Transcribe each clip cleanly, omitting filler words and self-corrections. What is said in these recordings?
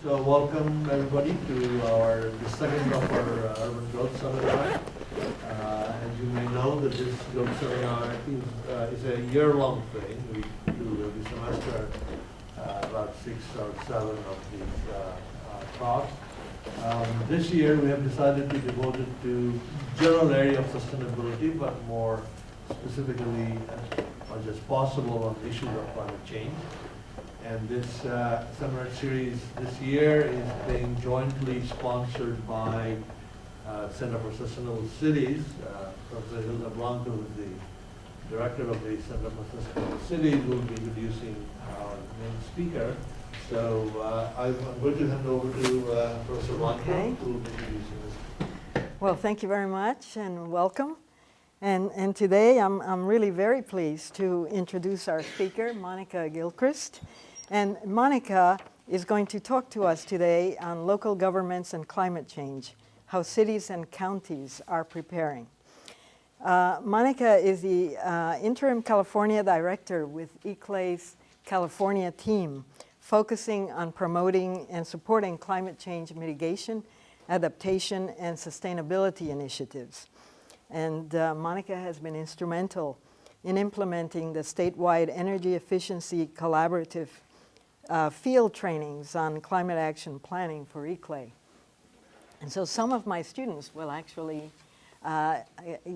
So welcome everybody to the second of our Urban Growth Seminar. As you may know, that this growth seminar is a year-long thing. We do every semester about 6 or 7 of these talks. This year we have decided to devote it to general area of sustainability, but more specifically as much as possible on issues of climate change. And this seminar series this year is being jointly sponsored by Center for Sustainable Cities. Professor Hilda Blanco, who is the director of the Center for Sustainable Cities, will be introducing our main speaker. So I'm going to hand over to Professor Blanco, who will be introducing this. Well, thank you very much and welcome. And today I'm really very pleased to introduce our speaker, Monica Gilchrist. And Monica is going to talk to us today on local governments and climate change, how cities and counties are preparing. Monica is the Interim California Director with ICLEI's California team, focusing on promoting and supporting climate change mitigation, adaptation, and sustainability initiatives. And Monica has been instrumental in implementing the statewide energy efficiency collaborative field trainings on climate action planning for ICLEI. And so some of my students will actually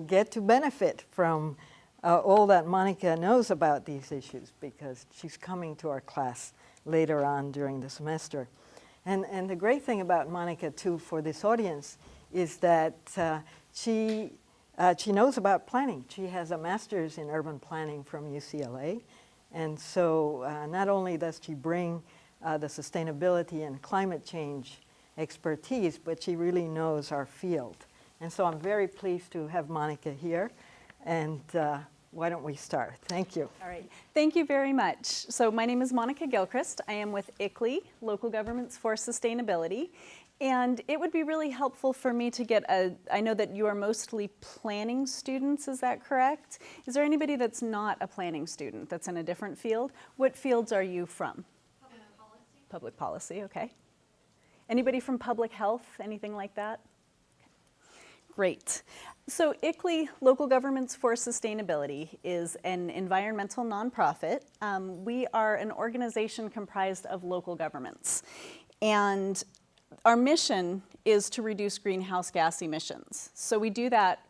get to benefit from all that Monica knows about these issues because she's coming to our class later on during the semester. And the great thing about Monica too for this audience is that she knows about planning. She has a master's in urban planning from UCLA. And so not only does she bring the sustainability and climate change expertise, but she really knows our field. And so I'm very pleased to have Monica here. And why don't we start? Thank you. All right. Thank you very much. So my name is Monica Gilchrist. I am with ICLEI, Local Governments for Sustainability. And it would be really helpful for me to get I know that you are mostly planning students, is that correct? Is there anybody that's not a planning student, that's in a different field? What fields are you from? Public policy. Public policy, okay. Anybody from public health, anything like that? Great. So ICLEI, Local Governments for Sustainability, is an environmental nonprofit. We are an organization comprised of local governments. And our mission is to reduce greenhouse gas emissions. So we do that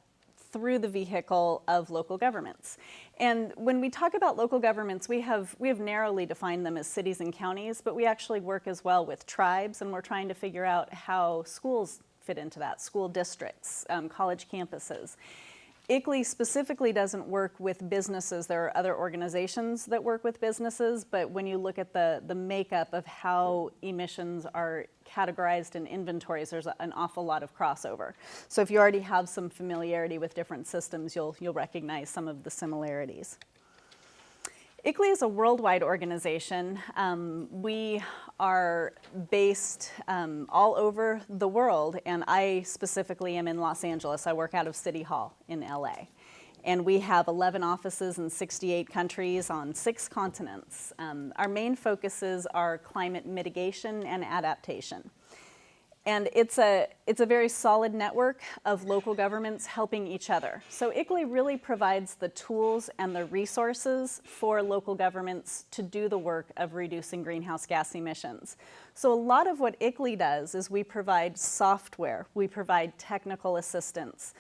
through the vehicle of local governments. And when we talk about local governments, we have narrowly defined them as cities and counties, but we actually work as well with tribes, and we're trying to figure out how schools fit into that, school districts, college campuses. ICLEI specifically doesn't work with businesses. There are other organizations that work with businesses, but when you look at the makeup of how emissions are categorized in inventories, there's an awful lot of crossover. So if you already have some familiarity with different systems, you'll recognize some of the similarities. ICLEI is a worldwide organization. We are based all over the world, and I specifically am in Los Angeles. I work out of City Hall in LA. And we have 11 offices in 68 countries on 6 continents. Our main focuses are climate mitigation and adaptation. And it's a very solid network of local governments helping each other. So ICLEI really provides the tools and the resources for local governments to do the work of reducing greenhouse gas emissions. So a lot of what ICLEI does is we provide software, we provide technical assistance,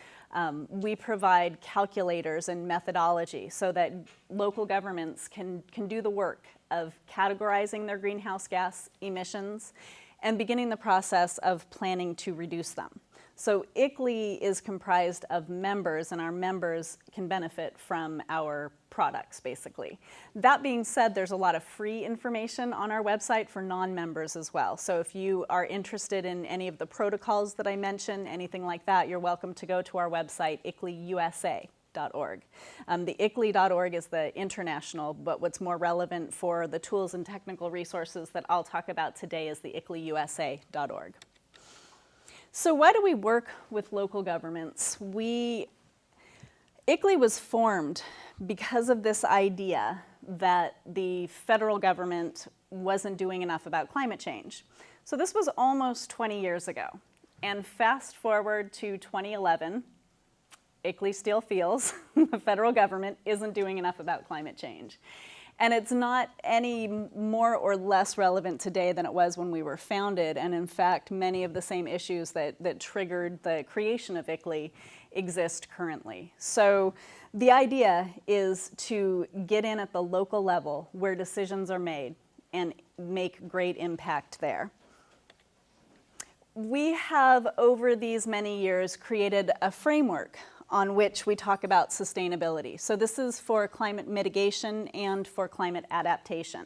we provide calculators and methodology so that local governments can do the work of categorizing their greenhouse gas emissions and beginning the process of planning to reduce them. So ICLEI is comprised of members, and our members can benefit from our products, basically. That being said, there's a lot of free information on our website for non-members as well. So if you are interested in any of the protocols that I mentioned, anything like that, you're welcome to go to our website, ICLEIUSA.org. The ICLEI.org is the international, but what's more relevant for the tools and technical resources that I'll talk about today is the ICLEIUSA.org. So why do we work with local governments? ICLEI was formed because of this idea that the federal government wasn't doing enough about climate change. So this was almost 20 years ago. And fast forward to 2011, ICLEI still feels the federal government isn't doing enough about climate change. And it's not any more or less relevant today than it was when we were founded. And in fact, many of the same issues that triggered the creation of ICLEI exist currently. So the idea is to get in at the local level where decisions are made and make great impact there. We have, over these many years, created a framework on which we talk about sustainability. So this is for climate mitigation and for climate adaptation.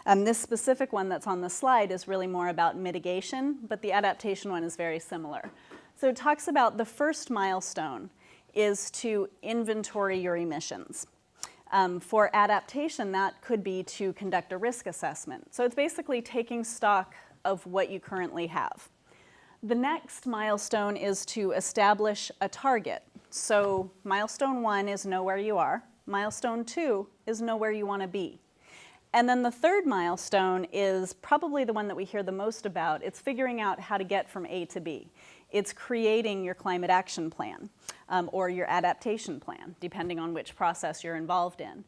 This specific one that's on the slide is really more about mitigation, but the adaptation one is very similar. So it talks about the first milestone is to inventory your emissions. For adaptation, that could be to conduct a risk assessment. So it's basically taking stock of what you currently have. The next milestone is to establish a target. So milestone 1 is know where you are. Milestone 2 is know where you want to be. And then the third milestone is probably the one that we hear the most about. It's figuring out how to get from A to B. It's creating your climate action plan or your adaptation plan, depending on which process you're involved in.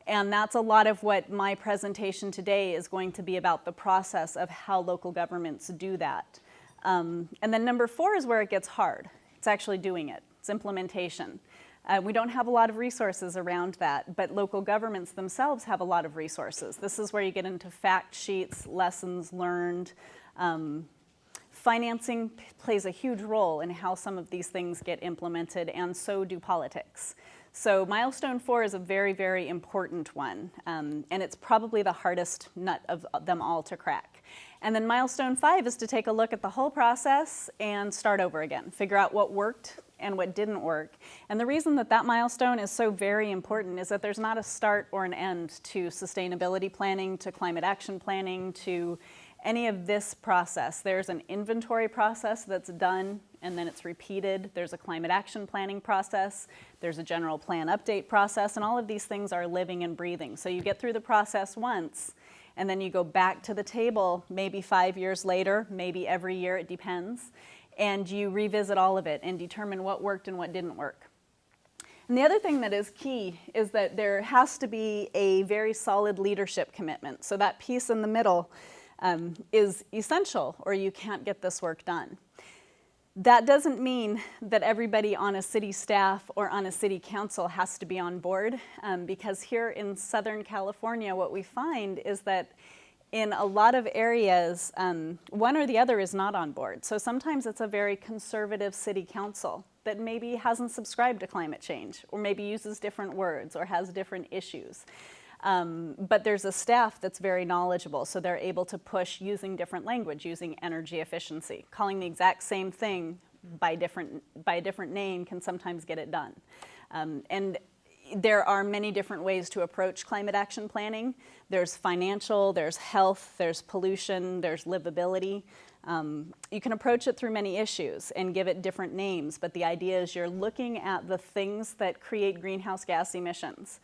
And that's a lot of what my presentation today is going to be about, the process of how local governments do that. And then number 4 is where it gets hard. It's actually doing it. It's implementation. We don't have a lot of resources around that, but local governments themselves have a lot of resources. This is where you get into fact sheets, lessons learned. Financing plays a huge role in how some of these things get implemented, and so do politics. So milestone 4 is a very, very important one, and it's probably the hardest nut of them all to crack. And then milestone 5 is to take a look at the whole process and start over again, figure out what worked and what didn't work. And the reason that that milestone is so very important is that there's not a start or an end to sustainability planning, to climate action planning, to any of this process. There's an inventory process that's done and then it's repeated. There's a climate action planning process. There's a general plan update process, and all of these things are living and breathing. So you get through the process once, and then you go back to the table maybe 5 years later, maybe every year, it depends, and you revisit all of it and determine what worked and what didn't work. And the other thing that is key is that there has to be a very solid leadership commitment. So that piece in the middle is essential, or you can't get this work done. That doesn't mean that everybody on a city staff or on a city council has to be on board, because here in Southern California, what we find is that in a lot of areas, one or the other is not on board. So sometimes it's a very conservative city council that maybe hasn't subscribed to climate change, or maybe uses different words or has different issues. But there's a staff that's very knowledgeable, so they're able to push using different language, using energy efficiency. Calling the exact same thing by a different name can sometimes get it done. And there are many different ways to approach climate action planning. There's financial, there's health, there's pollution, there's livability. You can approach it through many issues and give it different names, but the idea is you're looking at the things that create greenhouse gas emissions.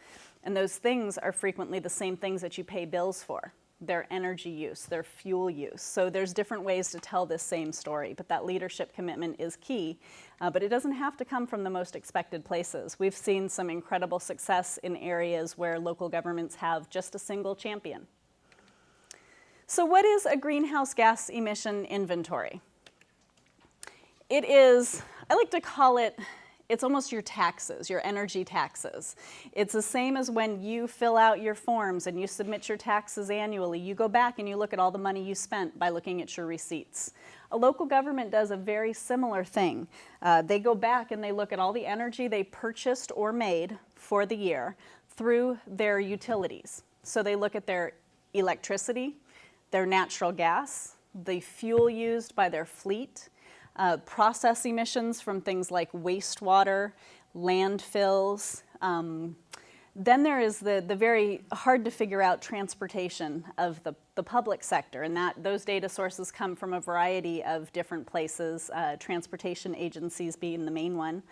And those things are frequently the same things that you pay bills for. Their energy use, their fuel use. So there's different ways to tell this same story, but that leadership commitment is key. But it doesn't have to come from the most expected places. We've seen some incredible success in areas where local governments have just a single champion. So what is a greenhouse gas emission inventory? It is, I like to call it, it's almost your taxes, your energy taxes. It's the same as when you fill out your forms and you submit your taxes annually. You go back and you look at all the money you spent by looking at your receipts. A local government does a very similar thing. They go back and they look at all the energy they purchased or made for the year through their utilities. So they look at their electricity, their natural gas, the fuel used by their fleet, process emissions from things like wastewater, landfills. Then there is the very hard to figure out transportation of the public sector, and those data sources come from a variety of different places, transportation agencies being the main one.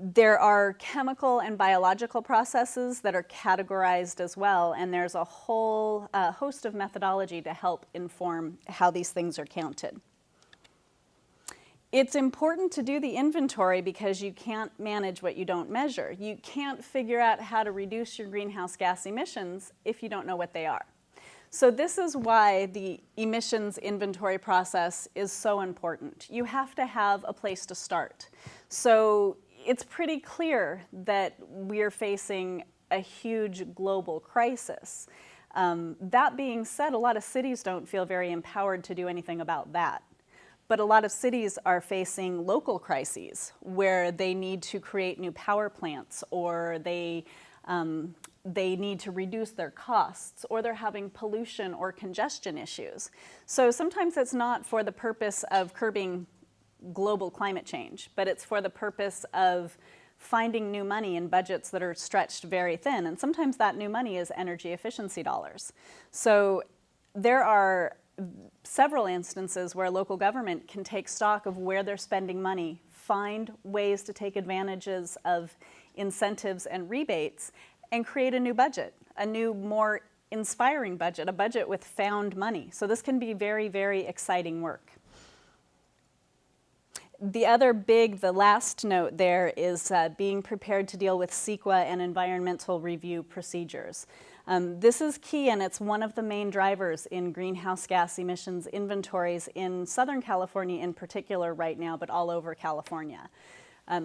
There are chemical and biological processes that are categorized as well, and there's a whole host of methodology to help inform how these things are counted. It's important to do the inventory because you can't manage what you don't measure. You can't figure out how to reduce your greenhouse gas emissions if you don't know what they are. So this is why the emissions inventory process is so important. You have to have a place to start. So it's pretty clear that we're facing a huge global crisis. That being said, a lot of cities don't feel very empowered to do anything about that. But a lot of cities are facing local crises where they need to create new power plants, or they need to reduce their costs, or they're having pollution or congestion issues. So sometimes it's not for the purpose of curbing global climate change, but it's for the purpose of finding new money in budgets that are stretched very thin. And sometimes that new money is energy efficiency dollars. So there are several instances where local government can take stock of where they're spending money, find ways to take advantages of incentives and rebates, and create a new budget, a new, more inspiring budget, a budget with found money. So this can be very, very exciting work. The last note there is being prepared to deal with CEQA and environmental review procedures. This is key, and it's one of the main drivers in greenhouse gas emissions inventories in Southern California in particular right now, but all over California.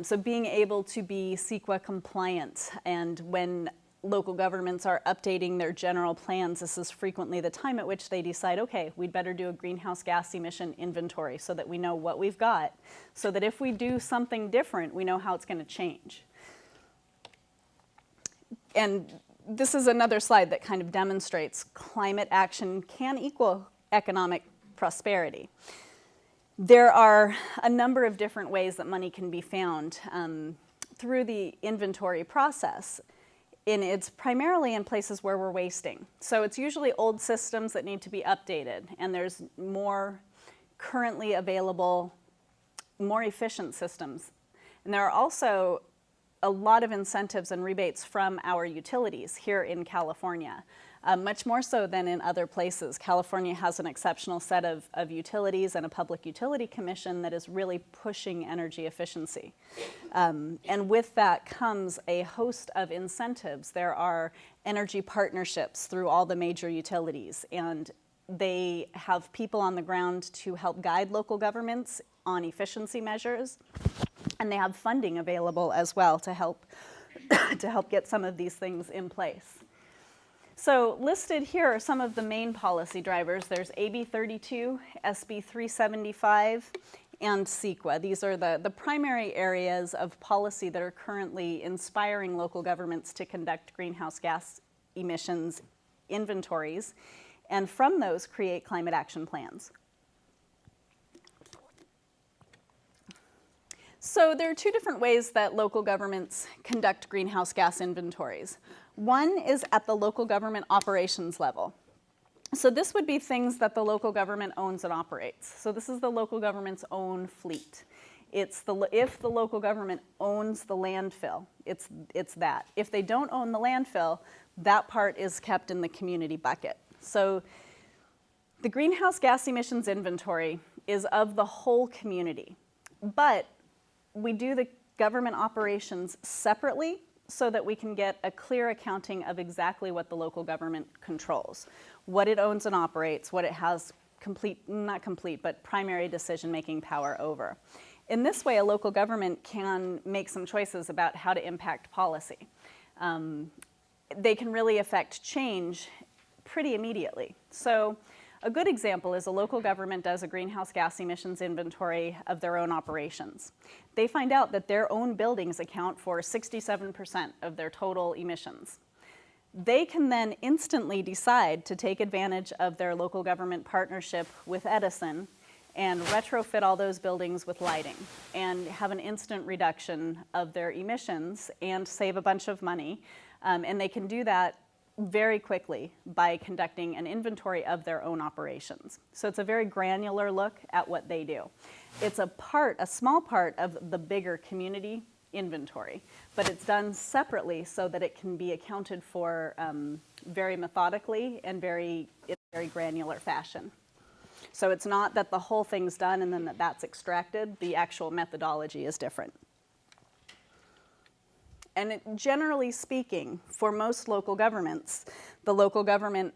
So being able to be CEQA compliant, and when local governments are updating their general plans, this is frequently the time at which they decide, okay, we'd better do a greenhouse gas emission inventory so that we know what we've got, so that if we do something different, we know how it's going to change. And this is another slide that kind of demonstrates climate action can equal economic prosperity. There are a number of different ways that money can be found through the inventory process. It's primarily in places where we're wasting. So it's usually old systems that need to be updated, and there's more currently available, more efficient systems. And there are also a lot of incentives and rebates from our utilities here in California, much more so than in other places. California has an exceptional set of utilities and a public utility commission that is really pushing energy efficiency. And with that comes a host of incentives. There are energy partnerships through all the major utilities, and they have people on the ground to help guide local governments on efficiency measures, and they have funding available as well to help get some of these things in place. So listed here are some of the main policy drivers. There's AB 32, SB 375, and CEQA. These are the primary areas of policy that are currently inspiring local governments to conduct greenhouse gas emissions inventories, and from those create climate action plans. So there are two different ways that local governments conduct greenhouse gas inventories. One is at the local government operations level. So this would be things that the local government owns and operates. So this is the local government's own fleet. If the local government owns the landfill, it's that. If they don't own the landfill, that part is kept in the community bucket. So the greenhouse gas emissions inventory is of the whole community, but we do the government operations separately so that we can get a clear accounting of exactly what the local government controls, what it owns and operates, what it has primary decision-making power over. In this way, a local government can make some choices about how to impact policy. They can really affect change pretty immediately. So a good example is a local government does a greenhouse gas emissions inventory of their own operations. They find out that their own buildings account for 67% of their total emissions. They can then instantly decide to take advantage of their local government partnership with Edison and retrofit all those buildings with lighting and have an instant reduction of their emissions and save a bunch of money. And they can do that very quickly by conducting an inventory of their own operations. So it's a very granular look at what they do. It's a small part of the bigger community inventory, but it's done separately so that it can be accounted for very methodically and in a very granular fashion. So it's not that the whole thing's done and then that's extracted. The actual methodology is different. And generally speaking, for most local governments, the local government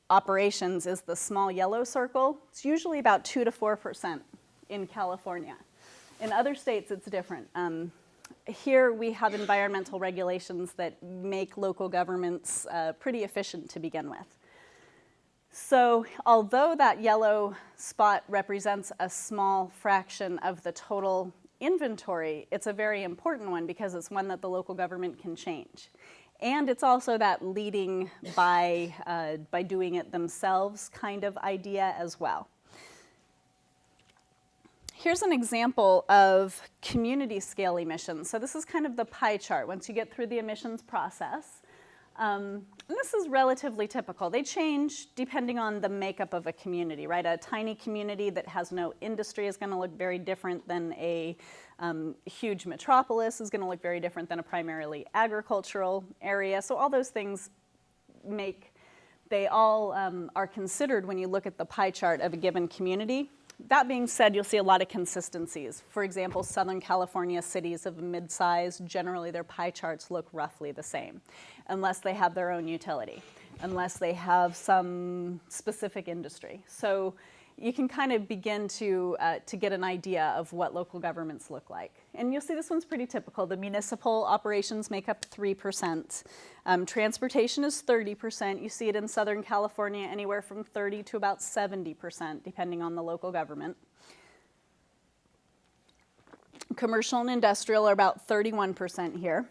operations is the small yellow circle. It's usually about 2 to 4% in California. In other states, it's different. Here we have environmental regulations that make local governments pretty efficient to begin with. So although that yellow spot represents a small fraction of the total inventory, it's a very important one because it's one that the local government can change. And it's also that leading by doing it themselves kind of idea as well. Here's an example of community scale emissions. So this is kind of the pie chart once you get through the emissions process. And this is relatively typical. They change depending on the makeup of a community, right? A tiny community that has no industry is going to look very different than a huge metropolis, is going to look very different than a primarily agricultural area. So all those things they all are considered when you look at the pie chart of a given community. That being said, you'll see a lot of consistencies. For example, Southern California cities of mid-size, generally their pie charts look roughly the same, unless they have their own utility, unless they have some specific industry. So you can kind of begin to get an idea of what local governments look like. And you'll see this one's pretty typical. The municipal operations make up 3%. Transportation is 30%. You see it in Southern California anywhere from 30 to about 70%, depending on the local government. Commercial and industrial are about 31% here.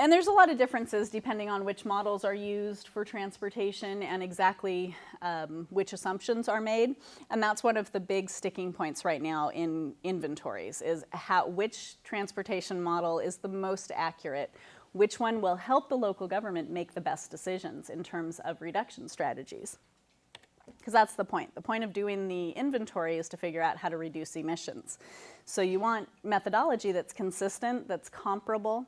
And there's a lot of differences depending on which models are used for transportation and exactly which assumptions are made. And that's one of the big sticking points right now in inventories is which transportation model is the most accurate, which one will help the local government make the best decisions in terms of reduction strategies. Because that's the point. The point of doing the inventory is to figure out how to reduce emissions. So you want methodology that's consistent, that's comparable,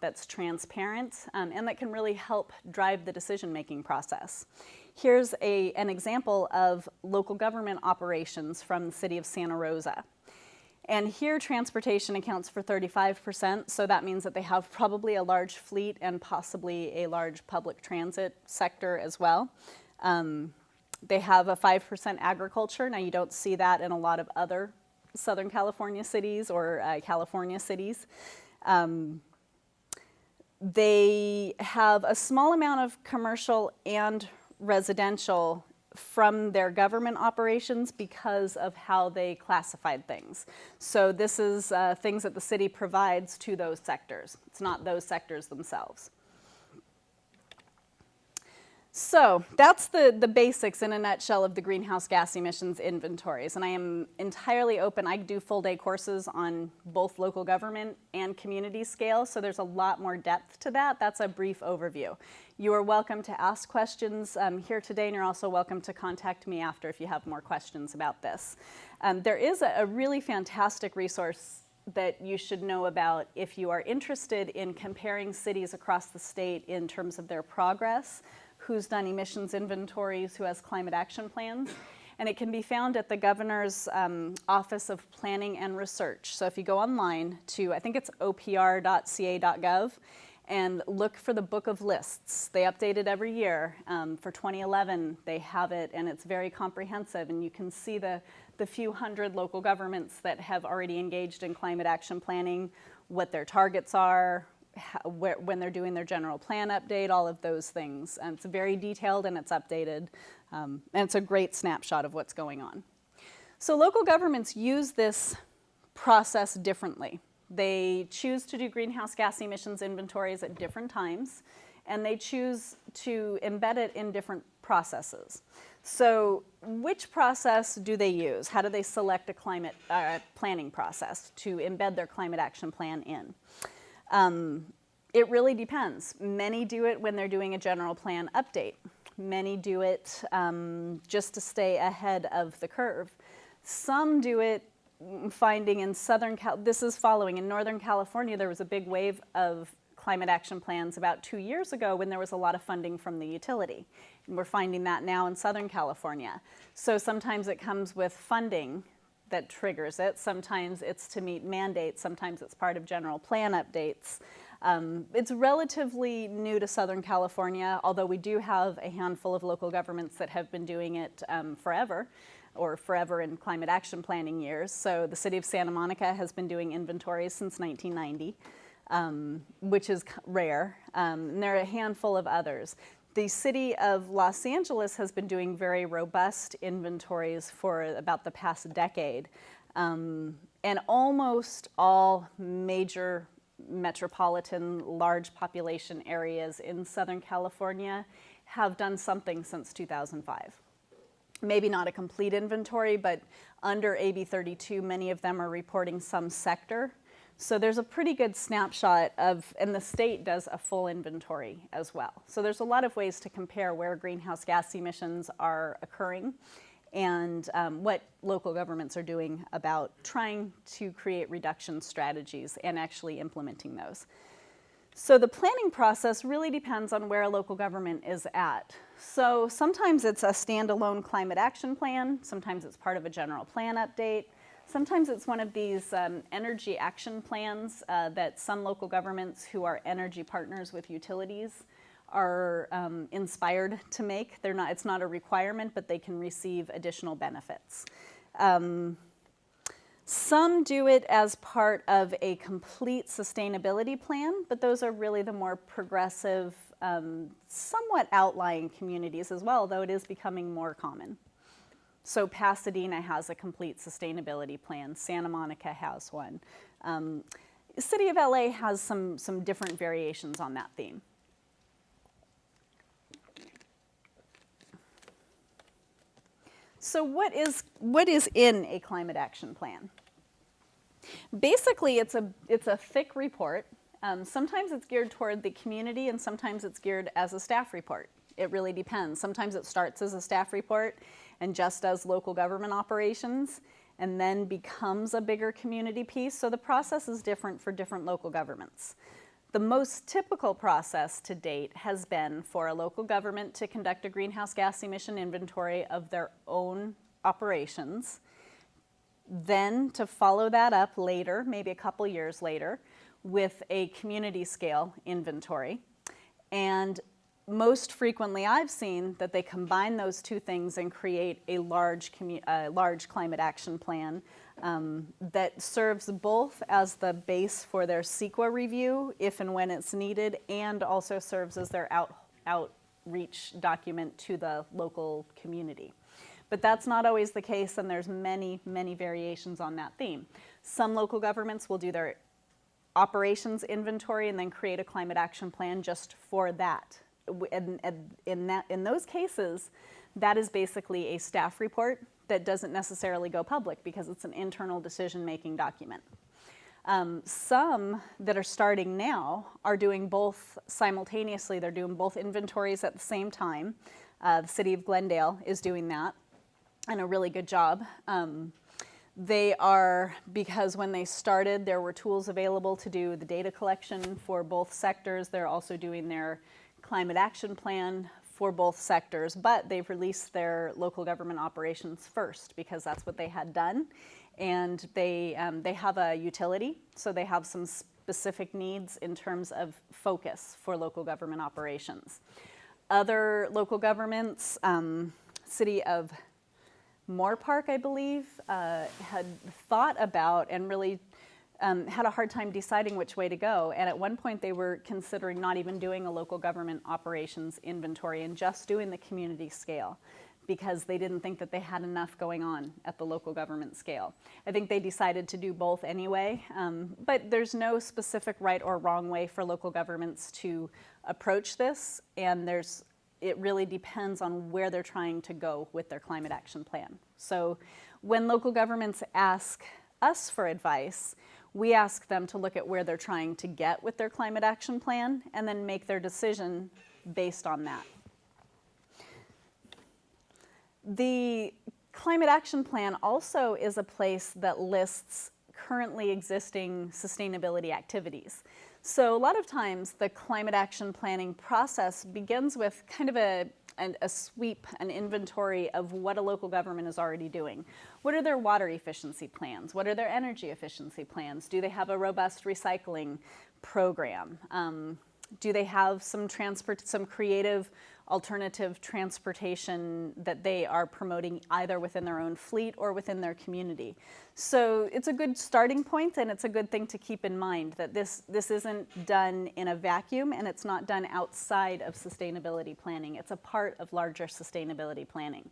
that's transparent, and that can really help drive the decision-making process. Here's an example of local government operations from the city of Santa Rosa. And here transportation accounts for 35%, so that means that they have probably a large fleet and possibly a large public transit sector as well. They have a 5% agriculture. Now you don't see that in a lot of other Southern California cities or California cities. They have a small amount of commercial and residential from their government operations because of how they classified things. So this is things that the city provides to those sectors. It's not those sectors themselves. So that's the basics in a nutshell of the greenhouse gas emissions inventories. And I am entirely open. I do full-day courses on both local government and community scale, so there's a lot more depth to that. That's a brief overview. You are welcome to ask questions here today, and you're also welcome to contact me after if you have more questions about this. There is a really fantastic resource that you should know about if you are interested in comparing cities across the state in terms of their progress, who's done emissions inventories, who has climate action plans. And it can be found at the Governor's Office of Planning and Research. So if you go online to, I think it's opr.ca.gov, and look for the Book of Lists. They update it every year. For 2011, they have it, and it's very comprehensive. And you can see the few hundred local governments that have already engaged in climate action planning, what their targets are, when they're doing their general plan update, all of those things. And it's very detailed and it's updated. And it's a great snapshot of what's going on. So local governments use this process differently. They choose to do greenhouse gas emissions inventories at different times, and they choose to embed it in different processes. So which process do they use? How do they select a climate planning process to embed their climate action plan in? It really depends. Many do it when they're doing a general plan update. Many do it just to stay ahead of the curve. Some do it finding in this is following in Northern California, there was a big wave of climate action plans about 2 years ago when there was a lot of funding from the utility. And we're finding that now in Southern California. So sometimes it comes with funding that triggers it. Sometimes it's to meet mandates. Sometimes it's part of general plan updates. It's relatively new to Southern California, although we do have a handful of local governments that have been doing it forever, or forever in climate action planning years. So the city of Santa Monica has been doing inventories since 1990, which is rare. And there are a handful of others. The city of Los Angeles has been doing very robust inventories for about the past decade. And almost all major metropolitan large population areas in Southern California have done something since 2005. Maybe not a complete inventory, but under AB 32, many of them are reporting some sector. So there's a pretty good snapshot of, and the state does a full inventory as well. So there's a lot of ways to compare where greenhouse gas emissions are occurring and what local governments are doing about trying to create reduction strategies and actually implementing those. So the planning process really depends on where a local government is at. So sometimes it's a standalone climate action plan, sometimes it's part of a general plan update, sometimes it's one of these energy action plans that some local governments who are energy partners with utilities are inspired to make. It's not a requirement, but they can receive additional benefits. Some do it as part of a complete sustainability plan, but those are really the more progressive, somewhat outlying communities as well, though it is becoming more common. So Pasadena has a complete sustainability plan. Santa Monica has one. The city of LA has some different variations on that theme. So what is in a climate action plan? Basically, it's a thick report. Sometimes it's geared toward the community, and sometimes it's geared as a staff report. It really depends. Sometimes it starts as a staff report and just does local government operations, and then becomes a bigger community piece. So the process is different for different local governments. The most typical process to date has been for a local government to conduct a greenhouse gas emission inventory of their own operations, then to follow that up later, maybe a couple years later, with a community scale inventory. And most frequently I've seen that they combine those two things and create a large climate action plan that serves both as the base for their CEQA review, if and when it's needed, and also serves as their outreach document to the local community. But that's not always the case, and there's many, many variations on that theme. Some local governments will do their operations inventory and then create a climate action plan just for that. In those cases, that is basically a staff report that doesn't necessarily go public because it's an internal decision-making document. Some that are starting now are doing both simultaneously. They're doing both inventories at the same time. The city of Glendale is doing that, and a really good job. They are, because when they started, there were tools available to do the data collection for both sectors. They're also doing their climate action plan for both sectors, but they've released their local government operations first because that's what they had done. And they have a utility, so they have some specific needs in terms of focus for local government operations. Other local governments, city of Moorpark, I believe, had thought about and really had a hard time deciding which way to go. And at one point they were considering not even doing a local government operations inventory and just doing the community scale because they didn't think that they had enough going on at the local government scale. I think they decided to do both anyway, but there's no specific right or wrong way for local governments to approach this, and it really depends on where they're trying to go with their climate action plan. So when local governments ask us for advice, we ask them to look at where they're trying to get with their climate action plan and then make their decision based on that. The Climate Action Plan also is a place that lists currently existing sustainability activities. So a lot of times the climate action planning process begins with kind of a sweep, an inventory of what a local government is already doing. What are their water efficiency plans? What are their energy efficiency plans? Do they have a robust recycling program? Do they have some creative alternative transportation that they are promoting either within their own fleet or within their community? So it's a good starting point, and it's a good thing to keep in mind that this isn't done in a vacuum, and it's not done outside of sustainability planning. It's a part of larger sustainability planning.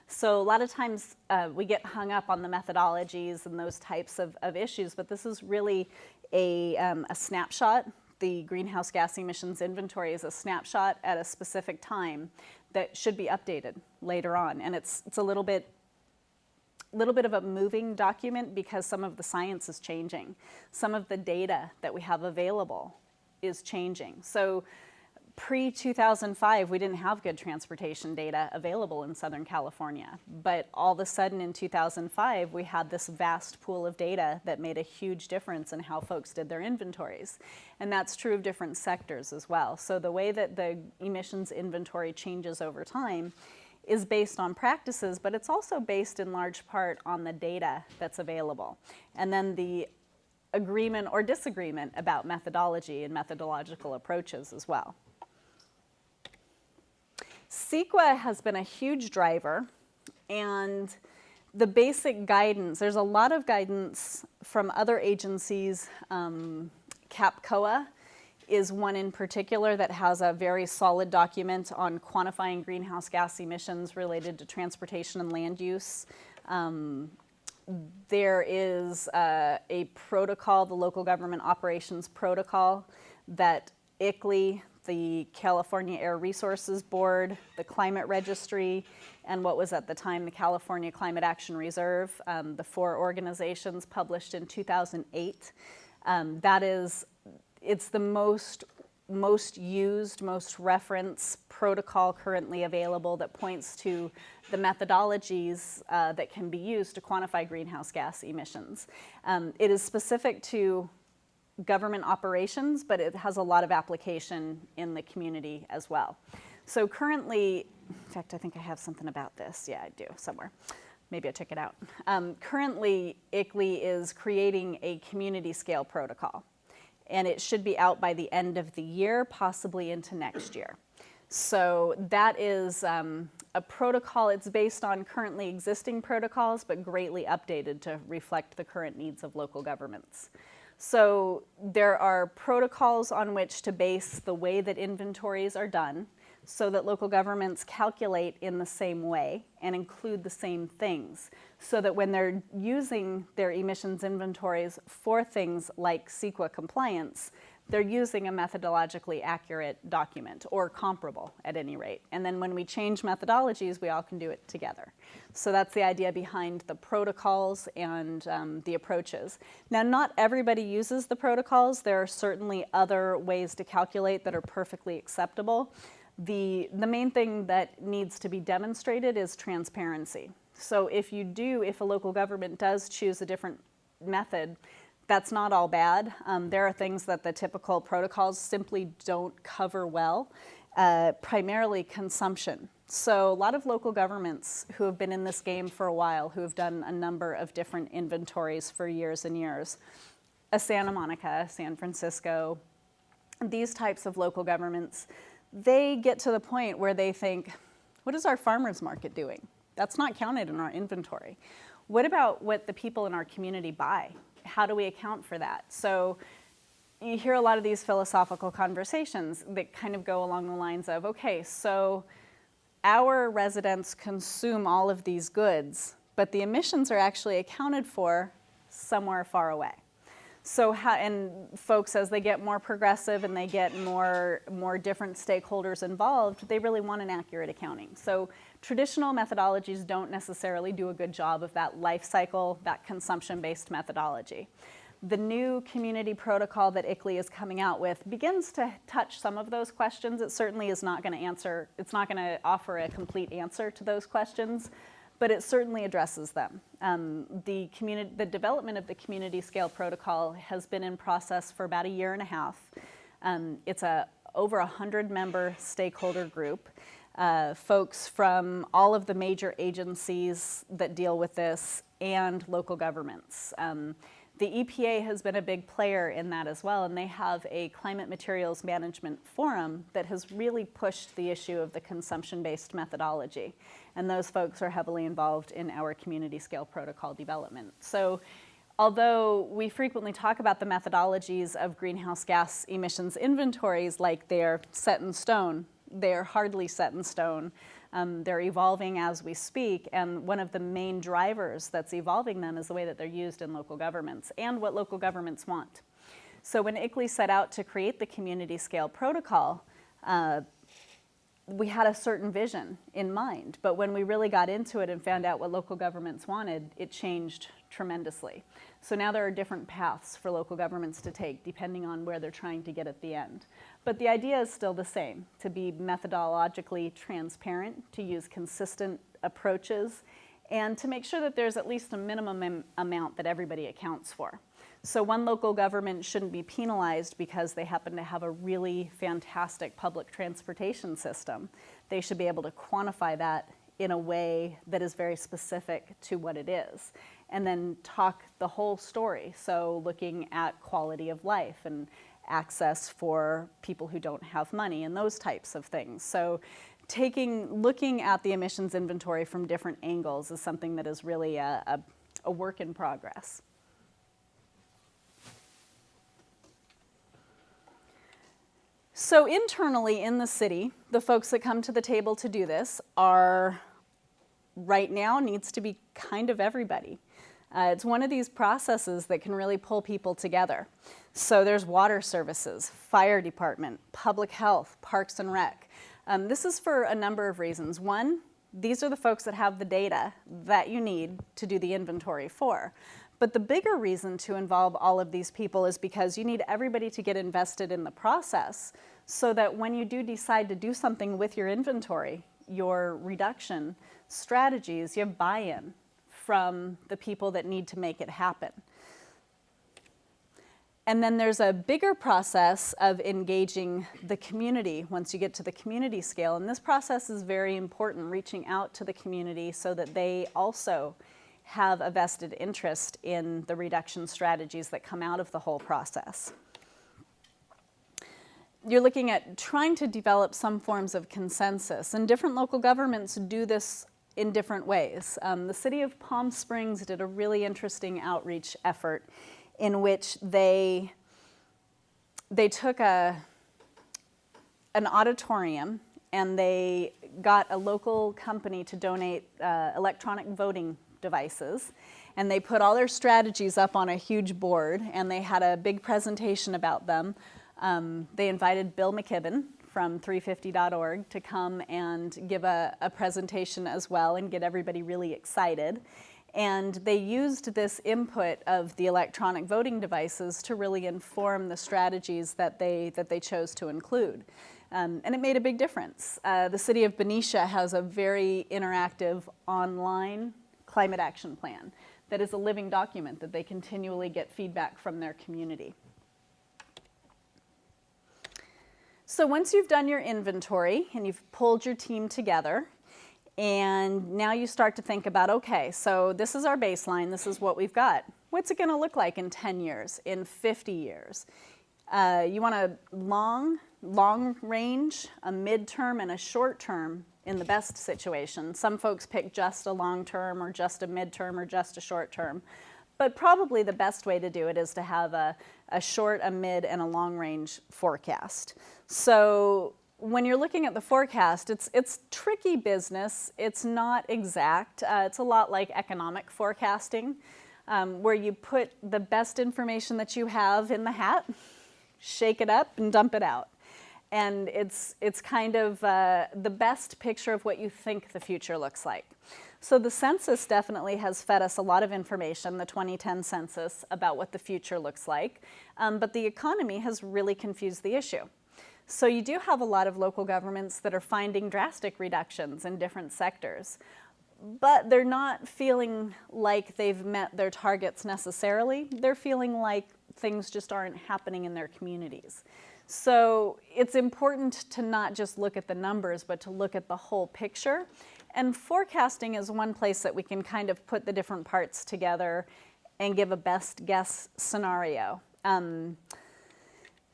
So a lot of times we get hung up on the methodologies and those types of issues, but this is really a snapshot. The Greenhouse Gas Emissions Inventory is a snapshot at a specific time that should be updated later on. And it's a little bit of a moving document because some of the science is changing. Some of the data that we have available is changing. So pre-2005, we didn't have good transportation data available in Southern California. But all of a sudden in 2005, we had this vast pool of data that made a huge difference in how folks did their inventories. And that's true of different sectors as well. So the way that the emissions inventory changes over time is based on practices, but it's also based in large part on the data that's available. And then the agreement or disagreement about methodology and methodological approaches as well. CEQA has been a huge driver, and the basic guidance, there's a lot of guidance from other agencies. CAPCOA is one in particular that has a very solid document on quantifying greenhouse gas emissions related to transportation and land use. There is a protocol, the Local Government Operations Protocol, that ICLEI, the California Air Resources Board, the Climate Registry, and what was at the time the California Climate Action Reserve, the 4 organizations published in 2008. It's the most used, most referenced protocol currently available that points to the methodologies that can be used to quantify greenhouse gas emissions. It is specific to government operations, but it has a lot of application in the community as well. So currently, in fact, I think I have something about this. Yeah, I do, somewhere. Maybe I took it out. Currently, ICLEI is creating a community scale protocol, and it should be out by the end of the year, possibly into next year. So that is a protocol. It's based on currently existing protocols, but greatly updated to reflect the current needs of local governments. So there are protocols on which to base the way that inventories are done so that local governments calculate in the same way and include the same things, so that when they're using their emissions inventories for things like CEQA compliance, they're using a methodologically accurate document, or comparable at any rate. And then when we change methodologies, we all can do it together. So that's the idea behind the protocols and the approaches. Now, not everybody uses the protocols. There are certainly other ways to calculate that are perfectly acceptable. The main thing that needs to be demonstrated is transparency. So if a local government does choose a different method, that's not all bad. There are things that the typical protocols simply don't cover well, primarily consumption. So a lot of local governments who have been in this game for a while, who have done a number of different inventories for years and years, Santa Monica, San Francisco, these types of local governments, they get to the point where they think, what is our farmers market doing? That's not counted in our inventory. What about what the people in our community buy? How do we account for that? So you hear a lot of these philosophical conversations that kind of go along the lines of, okay, so our residents consume all of these goods, but the emissions are actually accounted for somewhere far away. So and folks, as they get more progressive and they get more different stakeholders involved, they really want an accurate accounting. So traditional methodologies don't necessarily do a good job of that life cycle, that consumption-based methodology. The new community protocol that ICLEI is coming out with begins to touch some of those questions. It certainly is not going to offer a complete answer to those questions, but it certainly addresses them. The development of the community scale protocol has been in process for about a year and a half. It's over 100-member stakeholder group, folks from all of the major agencies that deal with this and local governments. The EPA has been a big player in that as well, and they have a climate materials management forum that has really pushed the issue of the consumption-based methodology. And those folks are heavily involved in our community scale protocol development. So although we frequently talk about the methodologies of greenhouse gas emissions inventories like they're set in stone, they're hardly set in stone. They're evolving as we speak, and one of the main drivers that's evolving them is the way that they're used in local governments and what local governments want. So when ICLEI set out to create the community scale protocol, we had a certain vision in mind, but when we really got into it and found out what local governments wanted, it changed tremendously. So now there are different paths for local governments to take depending on where they're trying to get at the end. But the idea is still the same, to be methodologically transparent, to use consistent approaches, and to make sure that there's at least a minimum amount that everybody accounts for. So one local government shouldn't be penalized because they happen to have a really fantastic public transportation system. They should be able to quantify that in a way that is very specific to what it is, and then talk the whole story. So looking at quality of life and access for people who don't have money and those types of things. So looking at the emissions inventory from different angles is something that is really a work in progress. So internally in the city, the folks that come to the table to do this are, right now, needs to be kind of everybody. It's one of these processes that can really pull people together. So there's water services, fire department, public health, parks and rec. This is for a number of reasons. One, these are the folks that have the data that you need to do the inventory for. But the bigger reason to involve all of these people is because you need everybody to get invested in the process so that when you do decide to do something with your inventory, your reduction strategies, you have buy-in from the people that need to make it happen. And then there's a bigger process of engaging the community once you get to the community scale. And this process is very important, reaching out to the community so that they also have a vested interest in the reduction strategies that come out of the whole process. You're looking at trying to develop some forms of consensus, and different local governments do this in different ways. The city of Palm Springs did a really interesting outreach effort in which they took an auditorium and they got a local company to donate electronic voting devices, and they put all their strategies up on a huge board, and they had a big presentation about them. They invited Bill McKibben from 350.org to come and give a presentation as well and get everybody really excited. And they used this input of the electronic voting devices to really inform the strategies that they chose to include. And it made a big difference. The city of Benicia has a very interactive online climate action plan that is a living document that they continually get feedback from their community. So once you've done your inventory and you've pulled your team together, and now you start to think about, okay, so this is our baseline, this is what we've got. What's it gonna look like in 10 years, in 50 years? You want a long range, a midterm, and a short term in the best situation. Some folks pick just a long term or just a midterm or just a short term. But probably the best way to do it is to have a short, a mid, and a long range forecast. So when you're looking at the forecast, it's tricky business. It's not exact. It's a lot like economic forecasting, where you put the best information that you have in the hat, shake it up, and dump it out. And it's kind of the best picture of what you think the future looks like. So the census definitely has fed us a lot of information, the 2010 census, about what the future looks like. But the economy has really confused the issue. So you do have a lot of local governments that are finding drastic reductions in different sectors. but they're not feeling like they've met their targets necessarily. They're feeling like things just aren't happening in their communities. So it's important to not just look at the numbers, but to look at the whole picture. And forecasting is one place that we can kind of put the different parts together and give a best guess scenario.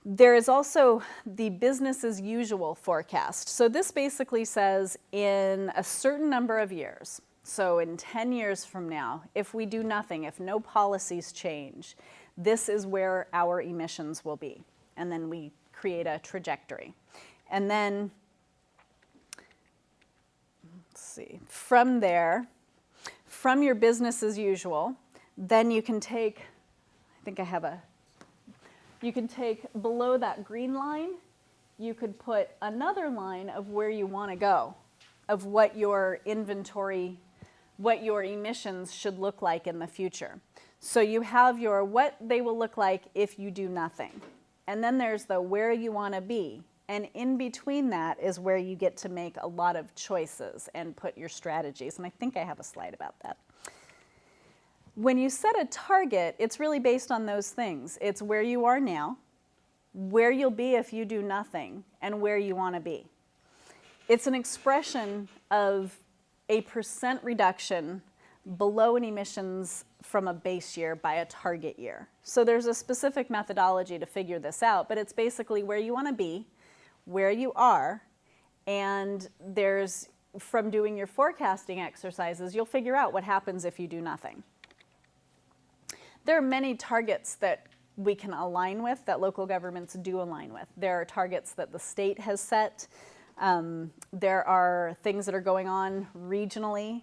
There is also the business as usual forecast. So this basically says in a certain number of years, so in 10 years from now, if we do nothing, if no policies change, this is where our emissions will be. And then we create a trajectory. And then, let's see, from there, from your business as usual, then you can take, I think I have a, you can take below that green line, you could put another line of where you want to go, of what your inventory, what your emissions should look like in the future. So you have your what they will look like if you do nothing. And then there's the where you want to be. And in between that is where you get to make a lot of choices and put your strategies. And I think I have a slide about that. When you set a target, it's really based on those things. It's where you are now, where you'll be if you do nothing, and where you want to be. It's an expression of a % reduction below an emissions from a base year by a target year. So there's a specific methodology to figure this out, but it's basically where you want to be, where you are, and there's, from doing your forecasting exercises, you'll figure out what happens if you do nothing. There are many targets that we can align with, that local governments do align with. There are targets that the state has set. There are things that are going on regionally.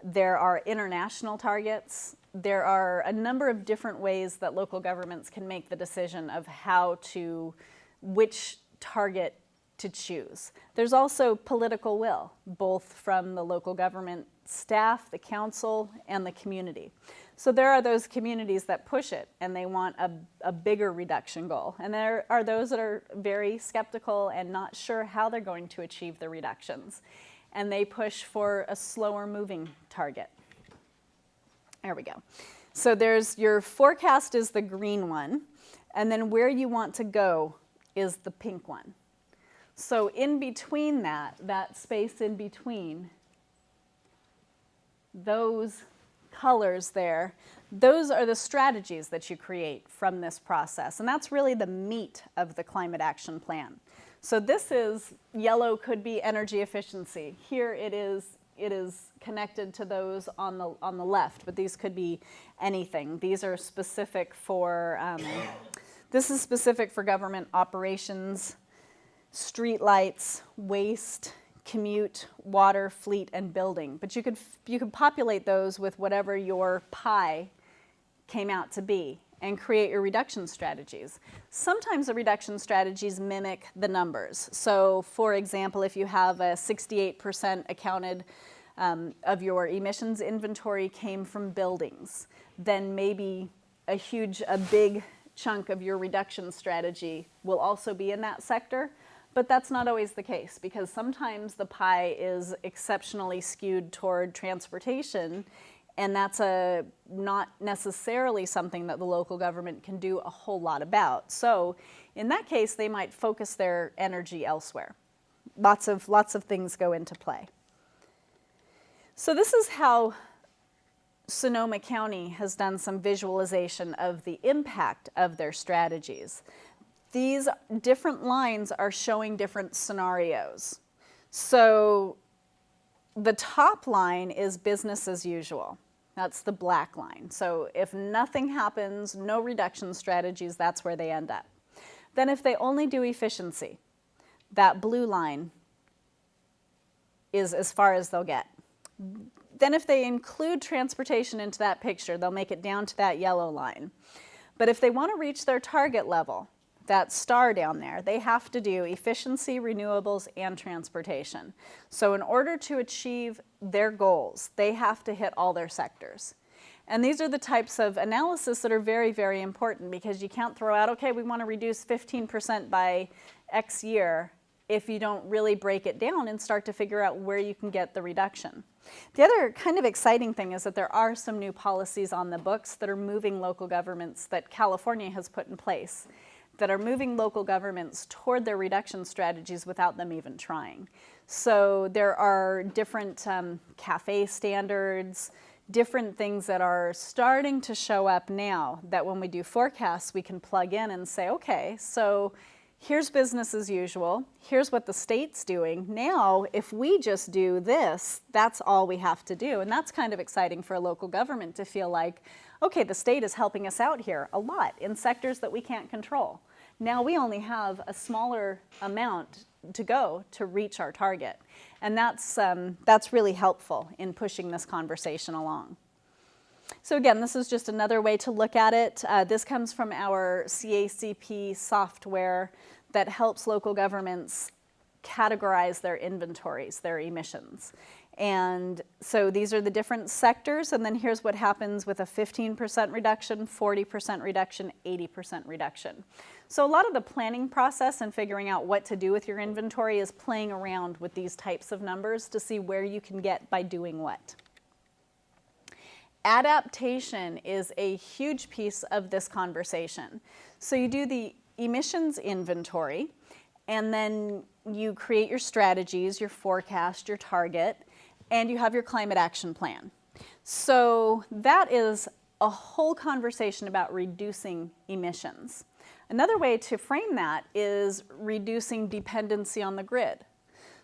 There are international targets. There are a number of different ways that local governments can make the decision of how to, which target to choose. There's also political will, both from the local government staff, the council, and the community. So there are those communities that push it and they want a bigger reduction goal. And there are those that are very skeptical and not sure how they're going to achieve the reductions. And they push for a slower moving target. There we go. So there's your forecast is the green one, and then where you want to go is the pink one. So in between that space in between, those colors there, those are the strategies that you create from this process. And that's really the meat of the climate action plan. So this is, yellow could be energy efficiency. Here it is connected to those on the left, but these could be anything. These are specific for, this is specific for government operations, street lights, waste, commute, water, fleet, and building. But you could populate those with whatever your pie came out to be and create your reduction strategies. Sometimes the reduction strategies mimic the numbers. So for example, if you have a 68% accounted of your emissions inventory came from buildings, then maybe a big chunk of your reduction strategy will also be in that sector. But that's not always the case, because sometimes the pie is exceptionally skewed toward transportation, and that's not necessarily something that the local government can do a whole lot about. So in that case, they might focus their energy elsewhere. Lots of things go into play. So this is how Sonoma County has done some visualization of the impact of their strategies. These different lines are showing different scenarios. So the top line is business as usual. That's the black line. So if nothing happens, no reduction strategies, that's where they end up. Then if they only do efficiency, that blue line is as far as they'll get. Then if they include transportation into that picture, they'll make it down to that yellow line. But if they want to reach their target level, that star down there, they have to do efficiency, renewables, and transportation. So in order to achieve their goals, they have to hit all their sectors. And these are the types of analysis that are very, very important, because you can't throw out, okay, we want to reduce 15% by X year, if you don't really break it down and start to figure out where you can get the reduction. The other kind of exciting thing is that there are some new policies on the books that are moving local governments, that California has put in place, that are moving local governments toward their reduction strategies without them even trying. So there are different CAFE standards, different things that are starting to show up now that when we do forecasts, we can plug in and say, okay, so here's business as usual, here's what the state's doing. Now, if we just do this, that's all we have to do. And that's kind of exciting for a local government to feel like, okay, the state is helping us out here a lot in sectors that we can't control. Now we only have a smaller amount to go to reach our target. And that's really helpful in pushing this conversation along. So again, this is just another way to look at it. This comes from our CACP software that helps local governments categorize their inventories, their emissions. And so these are the different sectors, and then here's what happens with a 15% reduction, 40% reduction, 80% reduction. So a lot of the planning process and figuring out what to do with your inventory is playing around with these types of numbers to see where you can get by doing what. Adaptation is a huge piece of this conversation. So you do the emissions inventory, and then you create your strategies, your forecast, your target, and you have your climate action plan. So that is a whole conversation about reducing emissions. Another way to frame that is reducing dependency on the grid.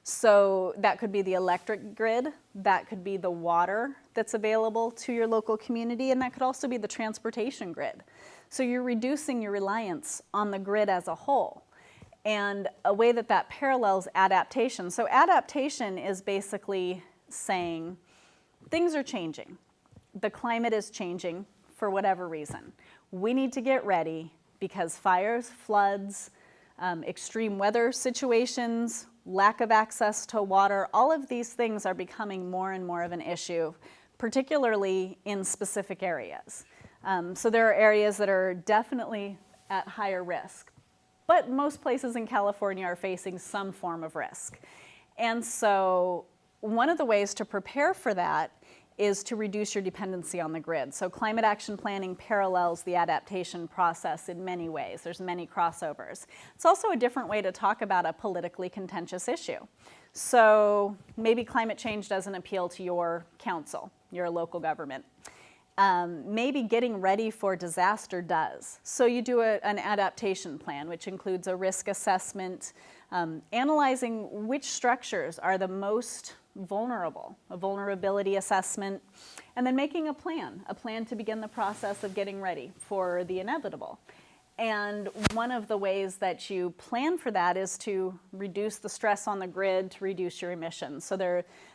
So that could be the electric grid, that could be the water that's available to your local community, and that could also be the transportation grid. So you're reducing your reliance on the grid as a whole. And a way that that parallels adaptation. So adaptation is basically saying things are changing. The climate is changing for whatever reason. We need to get ready because fires, floods, extreme weather situations, lack of access to water, all of these things are becoming more and more of an issue, particularly in specific areas. So there are areas that are definitely at higher risk, but most places in California are facing some form of risk. And so one of the ways to prepare for that is to reduce your dependency on the grid. So climate action planning parallels the adaptation process in many ways. There's many crossovers. It's also a different way to talk about a politically contentious issue. So maybe climate change doesn't appeal to your council, your local government. Maybe getting ready for disaster does. So you do an adaptation plan, which includes a risk assessment, analyzing which structures are the most vulnerable, a vulnerability assessment, and then making a plan to begin the process of getting ready for the inevitable. And one of the ways that you plan for that is to reduce the stress on the grid, to reduce your emissions. So